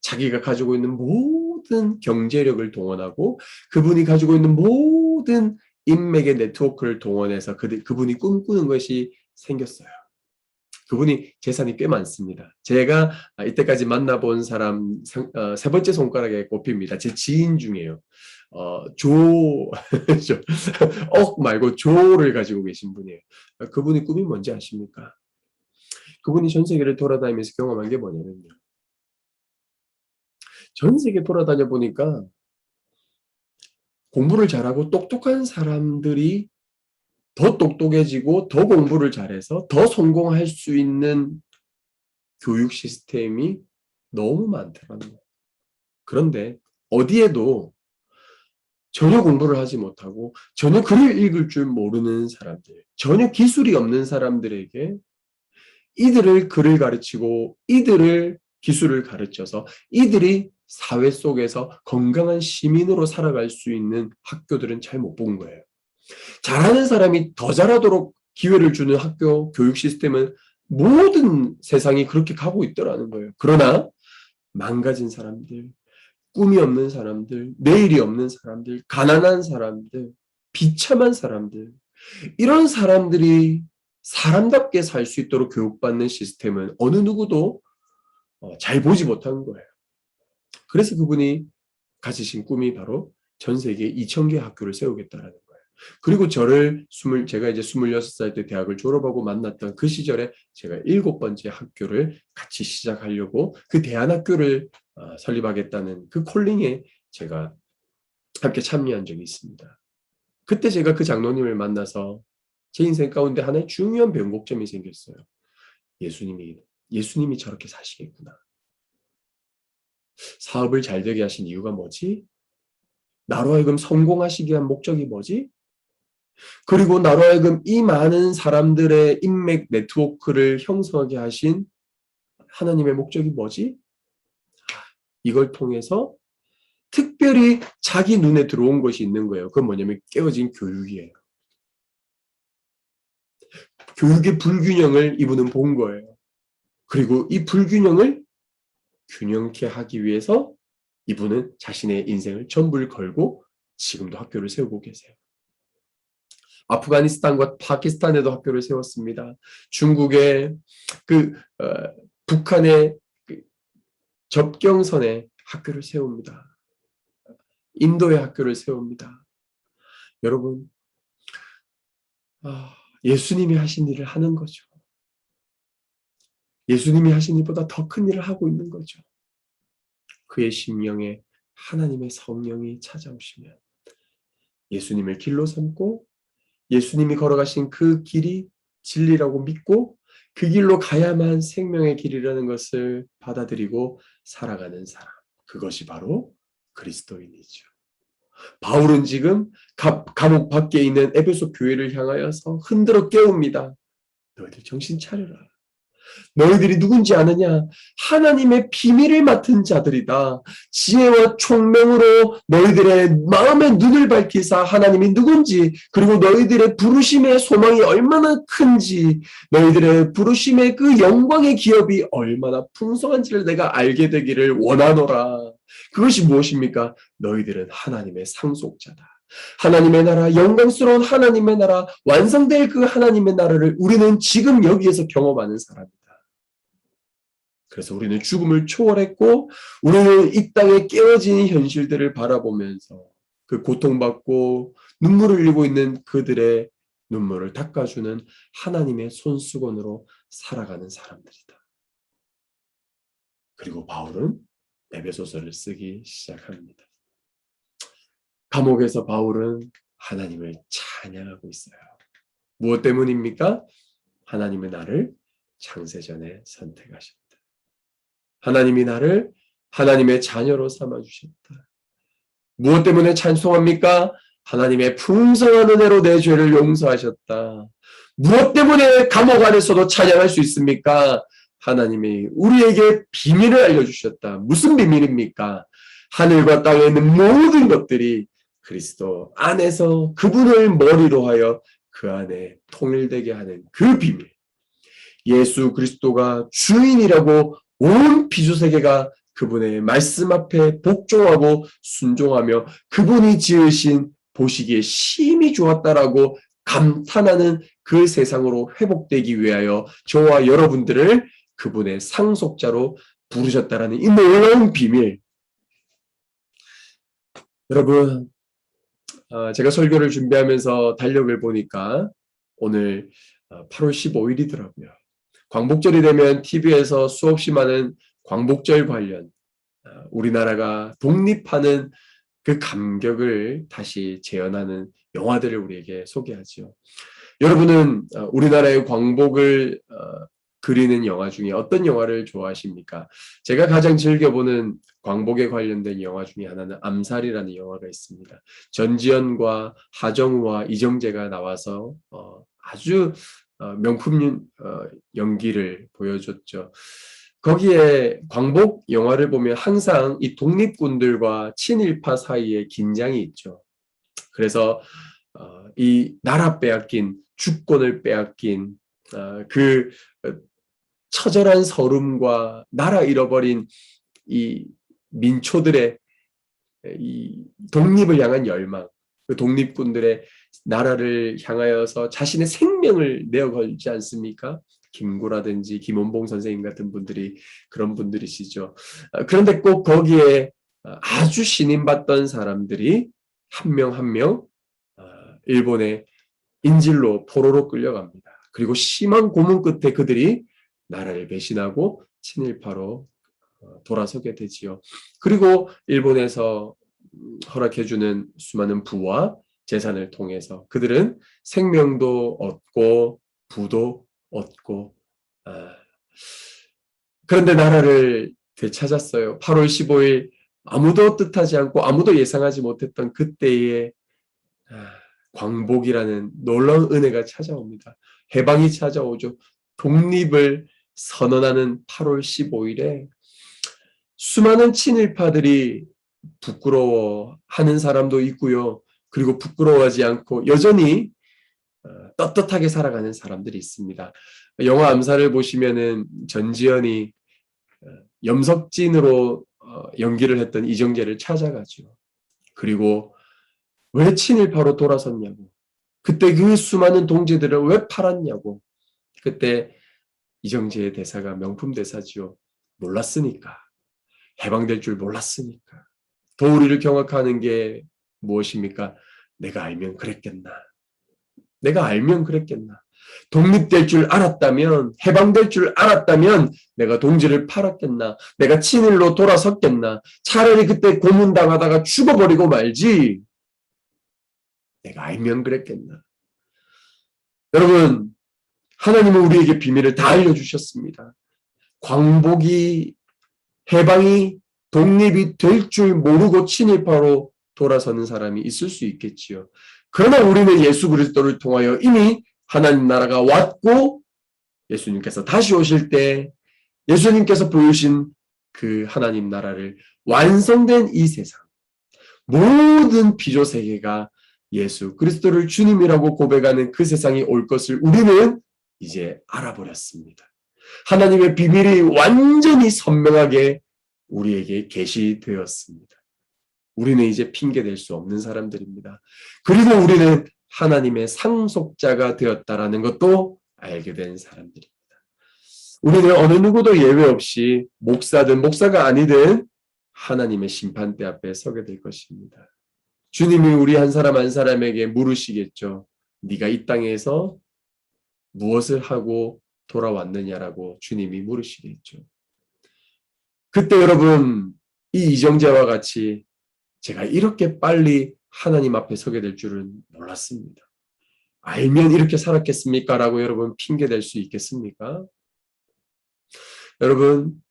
자기가 가지고 있는 모든 경제력을 동원하고 그분이 가지고 있는 모든 인맥의 네트워크를 동원해서 그분이 꿈꾸는 것이 생겼어요. 그분이 재산이 꽤 많습니다. 제가 이때까지 만나본 사람 세 번째 손가락에 꼽힙니다. 제 지인 중에요. 말고 조를 가지고 계신 분이에요. 그분이 꿈이 뭔지 아십니까? 그분이 전 세계를 돌아다니면서 경험한 게 뭐냐면요. 전 세계 돌아다녀 보니까 공부를 잘하고 똑똑한 사람들이 더 똑똑해지고 더 공부를 잘해서 더 성공할 수 있는 교육 시스템이 너무 많더라는 거예요. 그런데 어디에도 전혀 공부를 하지 못하고 전혀 글을 읽을 줄 모르는 사람들, 전혀 기술이 없는 사람들에게 이들을 글을 가르치고 이들을 기술을 가르쳐서 이들이 사회 속에서 건강한 시민으로 살아갈 수 있는 학교들은 잘 못 본 거예요. 잘하는 사람이 더 잘하도록 기회를 주는 학교 교육 시스템은 모든 세상이 그렇게 가고 있더라는 거예요. 그러나 망가진 사람들, 꿈이 없는 사람들, 내일이 없는 사람들, 가난한 사람들, 비참한 사람들, 이런 사람들이 사람답게 살 수 있도록 교육받는 시스템은 어느 누구도 잘 보지 못한 거예요. 그래서 그분이 가지신 꿈이 바로 전 세계 2,000개 학교를 세우겠다라는 거예요. 그리고 제가 이제 26살 때 대학을 졸업하고 만났던 그 시절에 제가 7번째 학교를 같이 시작하려고 그 대안학교를 설립하겠다는 그 콜링에 제가 함께 참여한 적이 있습니다. 그때 제가 그 장로님을 만나서 제 인생 가운데 하나의 중요한 변곡점이 생겼어요. 예수님이 저렇게 사시겠구나. 사업을 잘 되게 하신 이유가 뭐지? 나로 하여금 성공하시게 한 목적이 뭐지? 그리고 나로 하여금 이 많은 사람들의 인맥 네트워크를 형성하게 하신 하나님의 목적이 뭐지? 이걸 통해서 특별히 자기 눈에 들어온 것이 있는 거예요. 그건 뭐냐면 깨어진 교육이에요. 교육의 불균형을 이분은 본 거예요. 그리고 이 불균형을 균형케 하기 위해서 이분은 자신의 인생을 전부를 걸고 지금도 학교를 세우고 계세요. 아프가니스탄과 파키스탄에도 학교를 세웠습니다. 중국의 북한의 접경선에 학교를 세웁니다. 인도에 학교를 세웁니다. 여러분, 예수님이 하신 일을 하는 거죠. 예수님이 하신 일보다 더 큰 일을 하고 있는 거죠. 그의 심령에 하나님의 성령이 찾아오시면 예수님을 길로 삼고 예수님이 걸어가신 그 길이 진리라고 믿고 그 길로 가야만 생명의 길이라는 것을 받아들이고 살아가는 사람. 그것이 바로 그리스도인이죠. 바울은 지금 감옥 밖에 있는 에베소 교회를 향하여서 흔들어 깨웁니다. 너희들 정신 차려라. 너희들이 누군지 아느냐? 하나님의 비밀을 맡은 자들이다. 지혜와 총명으로 너희들의 마음의 눈을 밝히사 하나님이 누군지, 그리고 너희들의 부르심의 소망이 얼마나 큰지, 너희들의 부르심의 그 영광의 기업이 얼마나 풍성한지를 내가 알게 되기를 원하노라. 그것이 무엇입니까? 너희들은 하나님의 상속자다. 하나님의 나라, 영광스러운 하나님의 나라, 완성될 그 하나님의 나라를 우리는 지금 여기에서 경험하는 사람이다. 그래서 우리는 죽음을 초월했고 우리는 이 땅에 깨어진 현실들을 바라보면서 그 고통받고 눈물을 흘리고 있는 그들의 눈물을 닦아주는 하나님의 손수건으로 살아가는 사람들이다. 그리고 바울은 에베소서를 쓰기 시작합니다. 감옥에서 바울은 하나님을 찬양하고 있어요. 무엇 때문입니까? 하나님은 나를 창세전에 선택하셨다. 하나님이 나를 하나님의 자녀로 삼아주셨다. 무엇 때문에 찬송합니까? 하나님의 풍성한 은혜로 내 죄를 용서하셨다. 무엇 때문에 감옥 안에서도 찬양할 수 있습니까? 하나님이 우리에게 비밀을 알려주셨다. 무슨 비밀입니까? 하늘과 땅에 있는 모든 것들이 그리스도 안에서 그분을 머리로 하여 그 안에 통일되게 하는 그 비밀. 예수 그리스도가 주인이라고 온 피조세계가 그분의 말씀 앞에 복종하고 순종하며 그분이 지으신 보시기에 심히 좋았다라고 감탄하는 그 세상으로 회복되기 위하여 저와 여러분들을 그분의 상속자로 부르셨다라는 이 놀라운 비밀. 여러분, 제가 설교를 준비하면서 달력을 보니까 오늘 8월 15일이더라고요. 광복절이 되면 TV에서 수없이 많은 광복절 관련 우리나라가 독립하는 그 감격을 다시 재현하는 영화들을 우리에게 소개하죠. 여러분은 우리나라의 광복을 그리는 영화 중에 어떤 영화를 좋아하십니까? 제가 가장 즐겨보는 광복에 관련된 영화 중에 하나는 암살이라는 영화가 있습니다. 전지현과 하정우와 이정재가 나와서 아주 명품 연기를 보여줬죠. 거기에 광복 영화를 보면 항상 이 독립군들과 친일파 사이에 긴장이 있죠. 그래서 이 나라 빼앗긴, 주권을 빼앗긴 그 처절한 서름과 나라 잃어버린 이 민초들의 이 독립을 향한 열망, 그 독립군들의 나라를 향하여서 자신의 생명을 내어걸지 않습니까? 김구라든지 김원봉 선생님 같은 분들이 그런 분들이시죠. 그런데 꼭 거기에 아주 신임받던 사람들이 한 명 한 명 일본의 인질로 포로로 끌려갑니다. 그리고 심한 고문 끝에 그들이 나라를 배신하고 친일파로 돌아서게 되지요. 그리고 일본에서 허락해주는 수많은 부와 재산을 통해서 그들은 생명도 얻고 부도 얻고 그런데 나라를 되찾았어요. 8월 15일 아무도 뜻하지 않고 아무도 예상하지 못했던 그때의 광복이라는 놀라운 은혜가 찾아옵니다. 해방이 찾아오죠. 독립을 선언하는 8월 15일에 수많은 친일파들이 부끄러워하는 사람도 있고요. 그리고 부끄러워하지 않고 여전히 떳떳하게 살아가는 사람들이 있습니다. 영화 암살을 보시면은 전지현이 염석진으로 연기를 했던 이정재를 찾아가죠. 그리고 왜 친일파로 돌아섰냐고. 그때 그 수많은 동지들을 왜 팔았냐고. 그때 이정재의 대사가 명품 대사지요. 몰랐으니까. 해방될 줄 몰랐으니까. 도리를 경악하는 게 무엇입니까? 내가 알면 그랬겠나. 내가 알면 그랬겠나. 독립될 줄 알았다면, 해방될 줄 알았다면 내가 동지를 팔았겠나. 내가 친일로 돌아섰겠나. 차라리 그때 고문당하다가 죽어버리고 말지. 내가 알면 그랬겠나. 여러분, 하나님은 우리에게 비밀을 다 알려주셨습니다. 광복이, 해방이, 독립이 될 줄 모르고 친일파로 돌아서는 사람이 있을 수 있겠지요. 그러나 우리는 예수 그리스도를 통하여 이미 하나님 나라가 왔고 예수님께서 다시 오실 때 예수님께서 보여주신 그 하나님 나라를 완성된 이 세상, 모든 피조 세계가 예수 그리스도를 주님이라고 고백하는 그 세상이 올 것을 우리는 이제 알아버렸습니다. 하나님의 비밀이 완전히 선명하게 우리에게 계시되었습니다. 우리는 이제 핑계댈 수 없는 사람들입니다. 그리고 우리는 하나님의 상속자가 되었다라는 것도 알게 된 사람들입니다. 우리는 어느 누구도 예외 없이 목사든 목사가 아니든 하나님의 심판대 앞에 서게 될 것입니다. 주님이 우리 한 사람 한 사람에게 물으시겠죠. 네가 이 땅에서 무엇을 하고 돌아왔느냐라고 주님이 물으시겠죠. 그때 여러분, 이 이정재와 같이 제가 이렇게 빨리 하나님 앞에 서게 될 줄은 몰랐습니다. 알면 이렇게 살았겠습니까? 라고 여러분 핑계댈 수 있겠습니까? 여러분,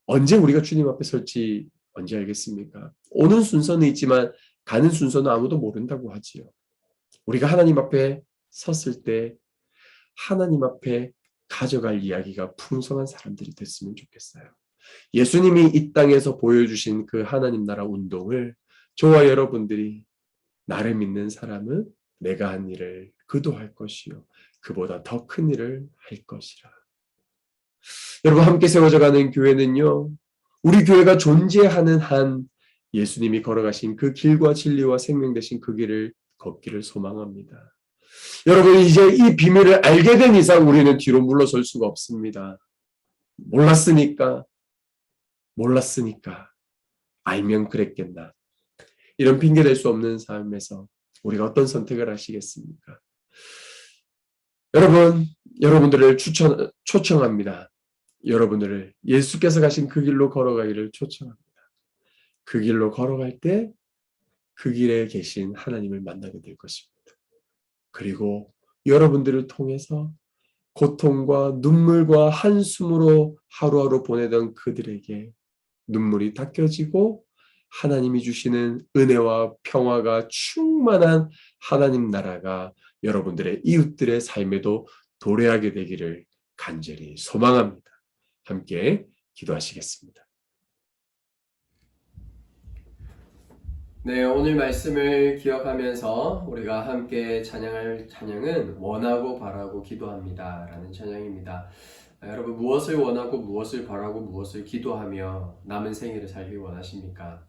언제 우리가 주님 앞에 설지 언제 알겠습니까? 오는 순서는 있지만 가는 순서는 아무도 모른다고 하지요. 우리가 하나님 앞에 섰을 때 하나님 앞에 가져갈 이야기가 풍성한 사람들이 됐으면 좋겠어요. 예수님이 이 땅에서 보여주신 그 하나님 나라 운동을 저와 여러분들이 나를 믿는 사람은 내가 한 일을 그도 할 것이요 그보다 더 큰 일을 할 것이라. 여러분, 함께 세워져가는 교회는요, 우리 교회가 존재하는 한 예수님이 걸어가신 그 길과 진리와 생명 되신 그 길을 걷기를 소망합니다. 여러분, 이제 이 비밀을 알게 된 이상 우리는 뒤로 물러설 수가 없습니다. 몰랐으니까 알면 그랬겠나. 이런 핑계 댈 수 없는 삶에서 우리가 어떤 선택을 하시겠습니까? 여러분들을 초청합니다. 여러분들을 예수께서 가신 그 길로 걸어가기를 초청합니다. 그 길로 걸어갈 때 그 길에 계신 하나님을 만나게 될 것입니다. 그리고 여러분들을 통해서 고통과 눈물과 한숨으로 하루하루 보내던 그들에게 눈물이 닦여지고 하나님이 주시는 은혜와 평화가 충만한 하나님 나라가 여러분들의 이웃들의 삶에도 도래하게 되기를 간절히 소망합니다. 함께 기도하시겠습니다. 네, 오늘 말씀을 기억하면서 우리가 함께 찬양할 찬양은 원하고 바라고 기도합니다 라는 찬양입니다. 여러분, 무엇을 원하고 무엇을 바라고 무엇을 기도하며 남은 생애를 살기 원하십니까?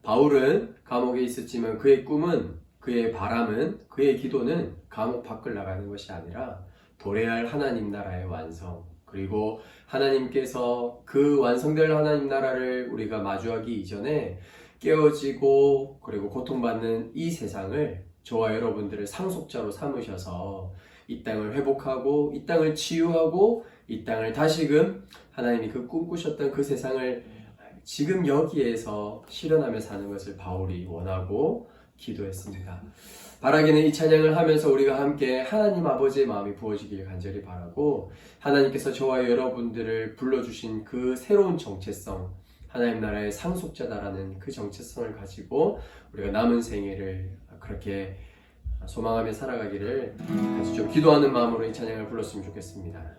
바울은 감옥에 있었지만 그의 꿈은, 그의 바람은, 그의 기도는 감옥 밖을 나가는 것이 아니라 도래할 하나님 나라의 완성, 그리고 하나님께서 그 완성될 하나님 나라를 우리가 마주하기 이전에 깨어지고 그리고 고통받는 이 세상을 저와 여러분들을 상속자로 삼으셔서 이 땅을 회복하고 이 땅을 치유하고 이 땅을 다시금 하나님이 그 꿈꾸셨던 그 세상을 지금 여기에서 실현하며 사는 것을 바울이 원하고 기도했습니다. 바라기는 이 찬양을 하면서 우리가 함께 하나님 아버지의 마음이 부어지길 간절히 바라고, 하나님께서 저와 여러분들을 불러주신 그 새로운 정체성, 하나님 나라의 상속자다라는 그 정체성을 가지고 우리가 남은 생애를 그렇게 소망하며 살아가기를 같이 좀 기도하는 마음으로 이 찬양을 불렀으면 좋겠습니다.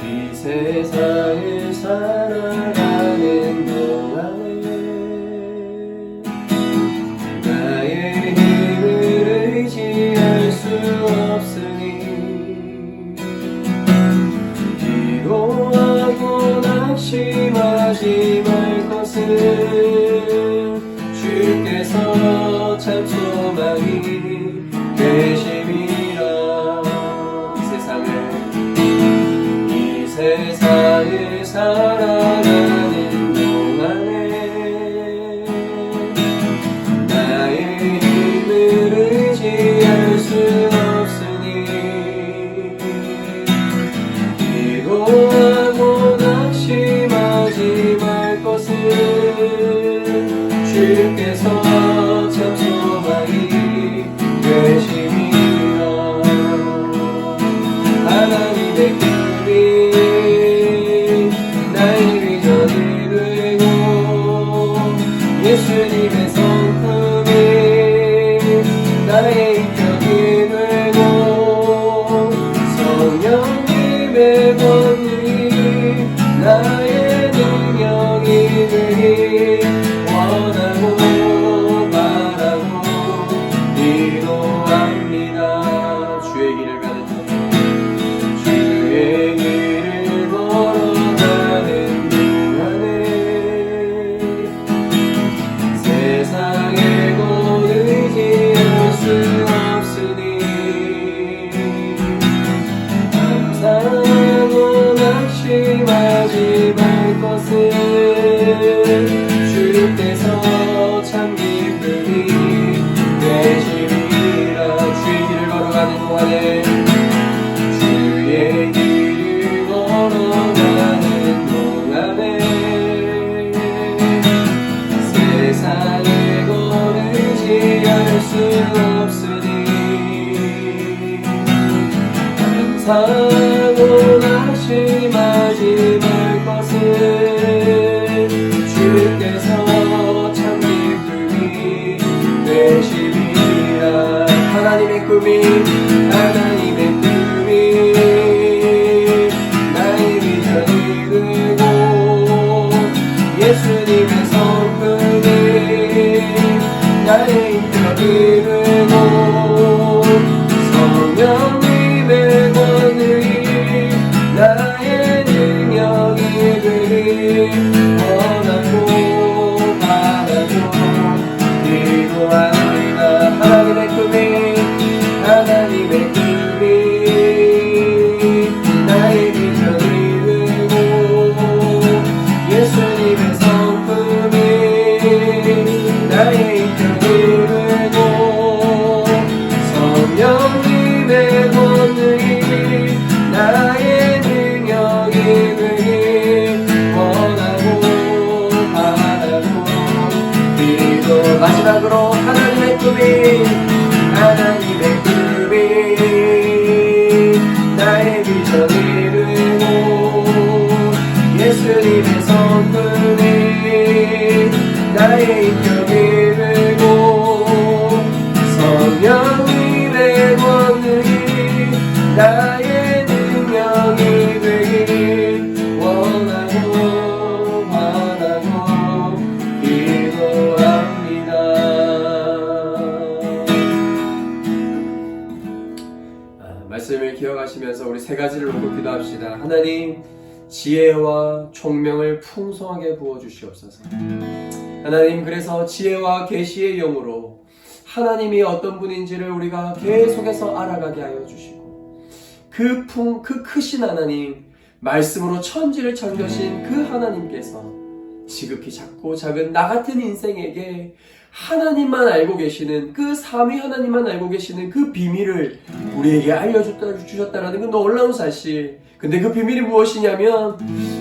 이 세상을 살아가는 동안에 나의 힘을 의지 참 소망이 되심이라. 이 세상을 살아가는 동안에 나의 힘을 의지할 수 없으니 기도하고 낙심하지 말 것을 주께서 참 소망이 되심이라. 하나님의 꿈이 나의 비전이 되고 예수님의 성품이 나의 인격이 되고 성령님의 권능이 나의 능력이 되기 원하고 바라고 기도합니다. 주의 길을 가는 주의 길을 걸어가는 동안에 세상에 곧 의지할 수 없으니 감사하고 낙심하지 말 것을 주께서 참 기쁨이 되시리라. 주의 길을 걸어가는 동안에 주의 길을 걸어가는 동안에 세상에 곧 의지할 수 없으니 감사하고 낙심하지 말 것을 주께서 참 기쁨이 되심이라. 하나님의 꿈이 나의 비전이 되고 예수님의 성품이 나의 인격이 되고 성령님의 권능이 나의 능력이 되기 원하고 바라고 기도합니다. 하나님의 꿈이 나의 비전이 되고 예수님의 성품이 나의 인격이 되고 성령님의 권능이 나의 능력이 되기 원하고 바라고 기도. 마지막으로 하나님의 꿈이 나의 비전이 되고 예수님의 성품이 나의 인격이 되고 성령님의 권능이 나의 능력이 되기 원하고 바라고 기도합니다. 말씀을 기억하시면서 우리 세 가지를 놓고 기도합시다. 하나님, 지혜와 총명을 풍성하게 부어주시옵소서. 하나님, 그래서 지혜와 계시의 영으로 하나님이 어떤 분인지를 우리가 계속해서 알아가게 하여 주시고 그 크신 하나님, 말씀으로 천지를 창조하신 그 하나님께서 지극히 작고 작은 나 같은 인생에게 하나님만 알고 계시는 그 삼위 하나님만 알고 계시는 그 비밀을 우리에게 알려주셨다라는 그 놀라운 사실. 근데 그 비밀이 무엇이냐면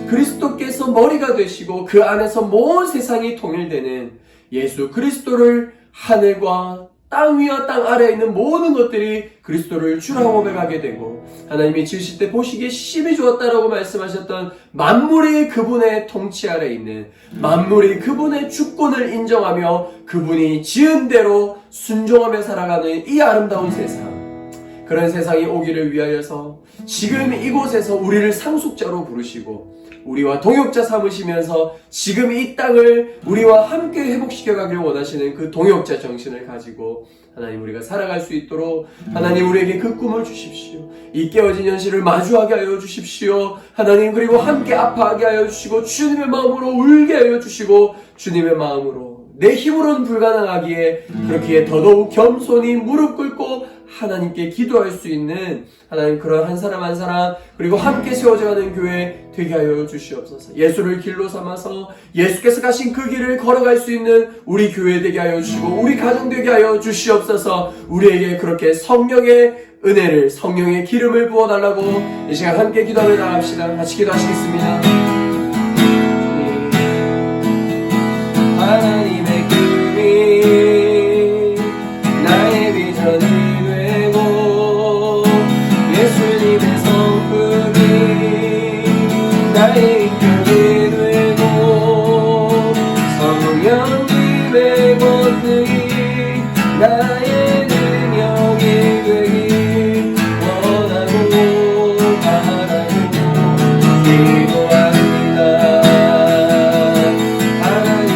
그리스도께서 머리가 되시고 그 안에서 모든 세상이 통일되는 예수 그리스도를 하늘과 땅 위와 땅 아래에 있는 모든 것들이 그리스도를 주라고 고백하게 되고 하나님이 지으실 때 보시기에 심히 좋았다라고 말씀하셨던 만물이 그분의 통치 아래에 있는 만물이 그분의 주권을 인정하며 그분이 지은 대로 순종하며 살아가는 이 아름다운 세상, 그런 세상이 오기를 위하여서 지금 이곳에서 우리를 상속자로 부르시고 우리와 동역자 삼으시면서 지금 이 땅을 우리와 함께 회복시켜가기를 원하시는 그 동역자 정신을 가지고 하나님 우리가 살아갈 수 있도록 하나님 우리에게 그 꿈을 주십시오. 이 깨어진 현실을 마주하게 하여 주십시오. 하나님, 그리고 함께 아파하게 하여 주시고 주님의 마음으로 울게 하여 주시고 주님의 마음으로 내 힘으로는 불가능하기에 그렇게 더더욱 겸손히 무릎 꿇고 하나님께 기도할 수 있는 하나님 그런 한 사람 한 사람 그리고 함께 세워져가는 교회 되게 하여 주시옵소서. 예수를 길로 삼아서 예수께서 가신 그 길을 걸어갈 수 있는 우리 교회 되게 하여 주시고 우리 가정 되게 하여 주시옵소서. 우리에게 그렇게 성령의 은혜를 성령의 기름을 부어달라고 이 시간 함께 기도하며 나갑시다. 같이 기도하시겠습니다. 하나님의 꿈이 나의 비전이 되고 예수님의 성품이 나의 인격이 되고 성령님의 권능이 나의 능력이 되길 원하고 바라고 기도합니다.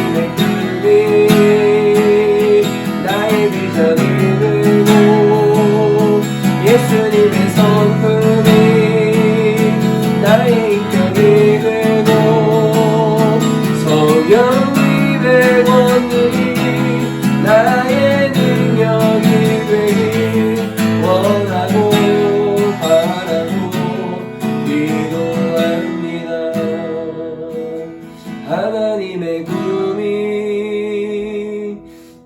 하나님의 꿈이 나의 비전이 되고 예수님의 성품이 나의 인격이 되고 성령님의 권능이 나의 능력이 되길 원하고 바라고 기도합니다. 하나님의 꿈이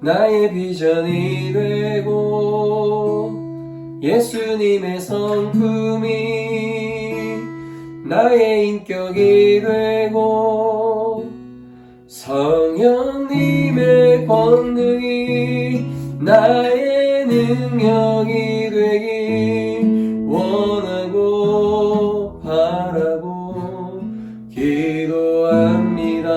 나의 비전이 되고 예수님의 성품이 나의 인격이 되고 성령님의 권능이 나의 능력이 되길 원하고 바라고 기도합니다.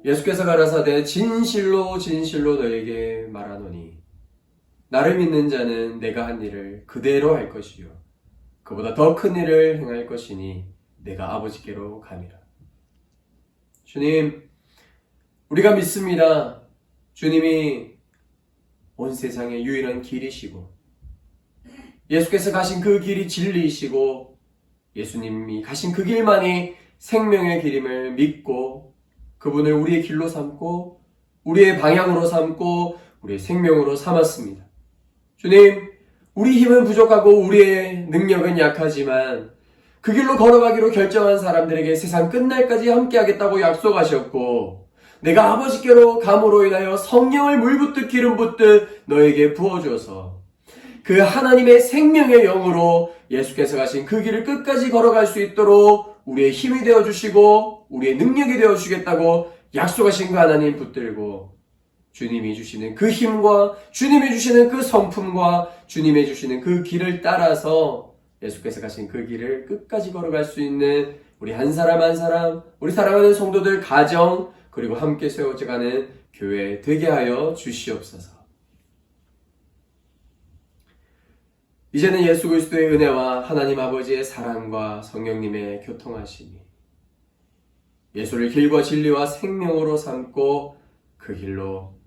예수께서 가라사대 진실로 진실로 너에게 말하노니 나를 믿는 자는 내가 한 일을 그대로 할 것이요 그보다 더 큰 일을 행할 것이니 내가 아버지께로 감이라. 주님, 우리가 믿습니다. 주님이 온 세상의 유일한 길이시고 예수께서 가신 그 길이 진리이시고 예수님이 가신 그 길만이 생명의 길임을 믿고 그분을 우리의 길로 삼고 우리의 방향으로 삼고 우리의 생명으로 삼았습니다. 주님, 우리 힘은 부족하고 우리의 능력은 약하지만 그 길로 걸어가기로 결정한 사람들에게 세상 끝날까지 함께하겠다고 약속하셨고 내가 아버지께로 감으로 인하여 성령을 물붓듯 기름 붓듯 너에게 부어주어서 그 하나님의 생명의 영으로 예수께서 가신 그 길을 끝까지 걸어갈 수 있도록 우리의 힘이 되어주시고 우리의 능력이 되어주시겠다고 약속하신 그 하나님 붙들고 주님이 주시는 그 힘과 주님이 주시는 그 성품과 주님이 주시는 그 길을 따라서 예수께서 가신 그 길을 끝까지 걸어갈 수 있는 우리 한 사람 한 사람, 우리 사랑하는 성도들 가정, 그리고 함께 세워져가는 교회 되게 하여 주시옵소서. 이제는 예수 그리스도의 은혜와 하나님 아버지의 사랑과 성령님의 교통하심이 예수를 길과 진리와 생명으로 삼고 그 길로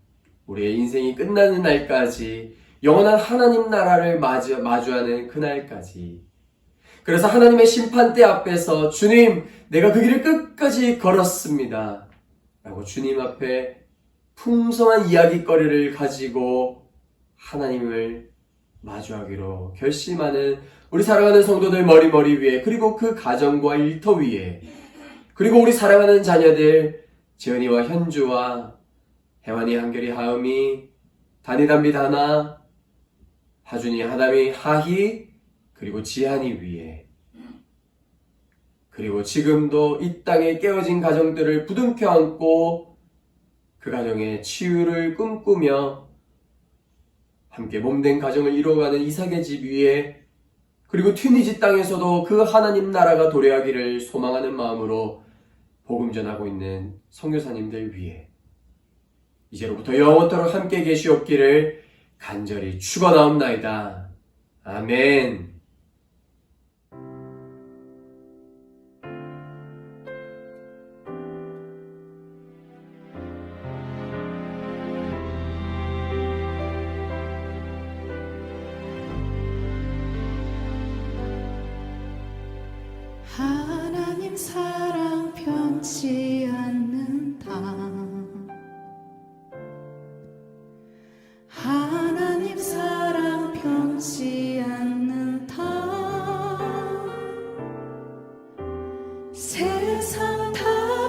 우리의 인생이 끝나는 날까지 영원한 하나님 나라를 마주하는 그날까지 그래서 하나님의 심판대 앞에서 주님, 내가 그 길을 끝까지 걸었습니다 라고 주님 앞에 풍성한 이야기거리를 가지고 하나님을 마주하기로 결심하는 우리 사랑하는 성도들 머리 위에 그리고 그 가정과 일터 위에 그리고 우리 사랑하는 자녀들 지연이와 현주와 혜환이, 한결이, 하음이, 다니, 담비, 다나, 하준이, 하담이, 하희 그리고 지한이 위에 그리고 지금도 이 땅에 깨어진 가정들을 부둥켜 안고 그 가정의 치유를 꿈꾸며 함께 몸된 가정을 이루어가는 이삭의 집 위에 그리고 튀니지 땅에서도 그 하나님 나라가 도래하기를 소망하는 마음으로 복음 전하고 있는 선교사님들 위에 이제로부터 영원토록 함께 계시옵기를 간절히 축원하옵나이다. 아멘. 하나님 사랑 변치 않는다. 하나님 사랑 변치 않는다. 세상 다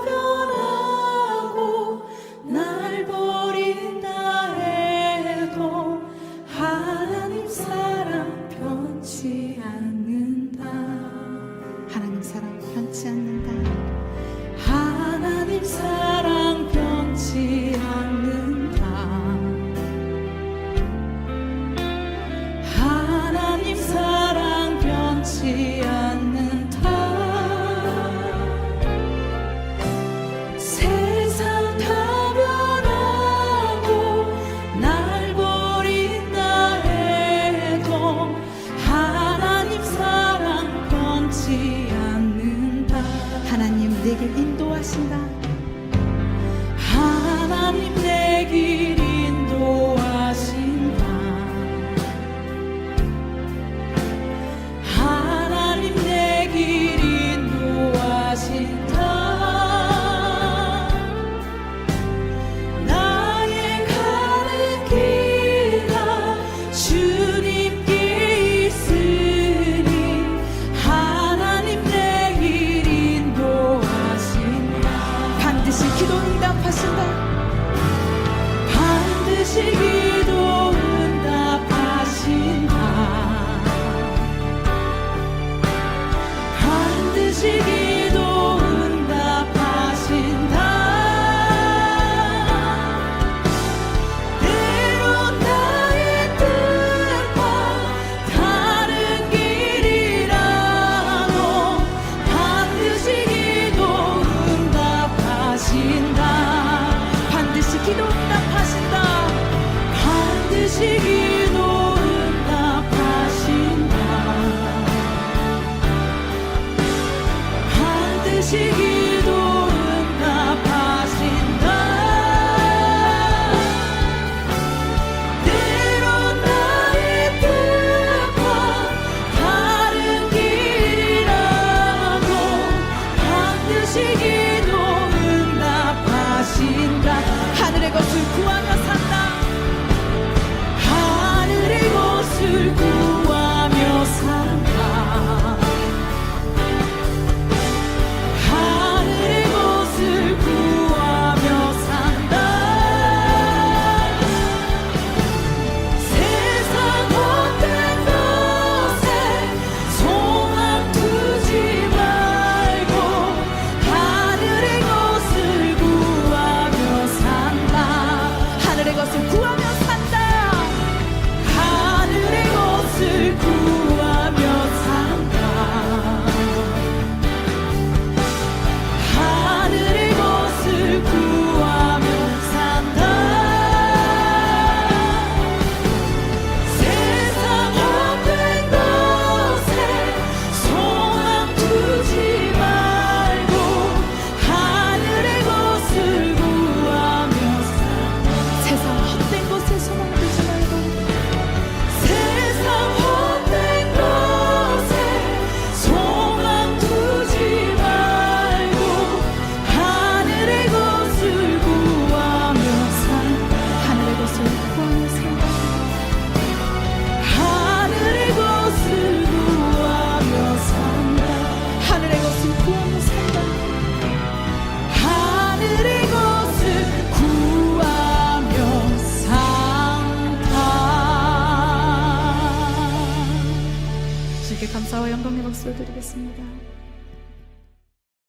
변하고 날 버린다 해도 하나님 사랑 변치 않는다. 하나님 사랑 변치 않는다. 하나님 사랑 변치 않는다. 하나님 사랑 변치 않는다. 세상 다 변하고 날 버린다 해도 하나님 사랑 변치 않는다. 하나님 내 길 인도하신다. 하나님 내 길 인도하신다. 하나님 내 길 인도하신다. 나의 가는 길 다 주님께 있으니 하나님 내 길 인도하신다. 반드시 기도 응답하신다. 반드시 기도 응답하신다. 반드시 기도 응답하신다. 때론 나의 뜻과 다른 길이라도 반드시 기도 응답하신다. 반드시 기도 응답하신다. 반드시 기도 응답하신다. 반드시 기도 응답하신다. 때론 나의 뜻과 다른 길이라도 반드시 기도 응답하신다. 하늘의 것을 구하며 산다. 하늘의 것을 구하며 산다. 하늘의 것을 구하며 산다. 세상 헛된 것에 소망 두지 말고 하늘의 것을 구하며 산다. 하늘의 것을 구하며 산다. 하늘의 것을 구하며 산다. 하늘의 것을 구하며 산다. 세상 헛된 것에 소망 두지 말고 하늘의 것을 구하며 산다. 세상 헛된 곳에 소망 두지 말고 세상 헛된 것에 소망 두지 말고 하늘의 것을 구하며 산다. 하늘의 것을 구하며 산다. 하늘의 것을 구하며 산다. 하늘의 것을 구하며 산다. 하늘의 것을 구하며 산다. 주께 감사와 영광의 박수를 드리겠습니다.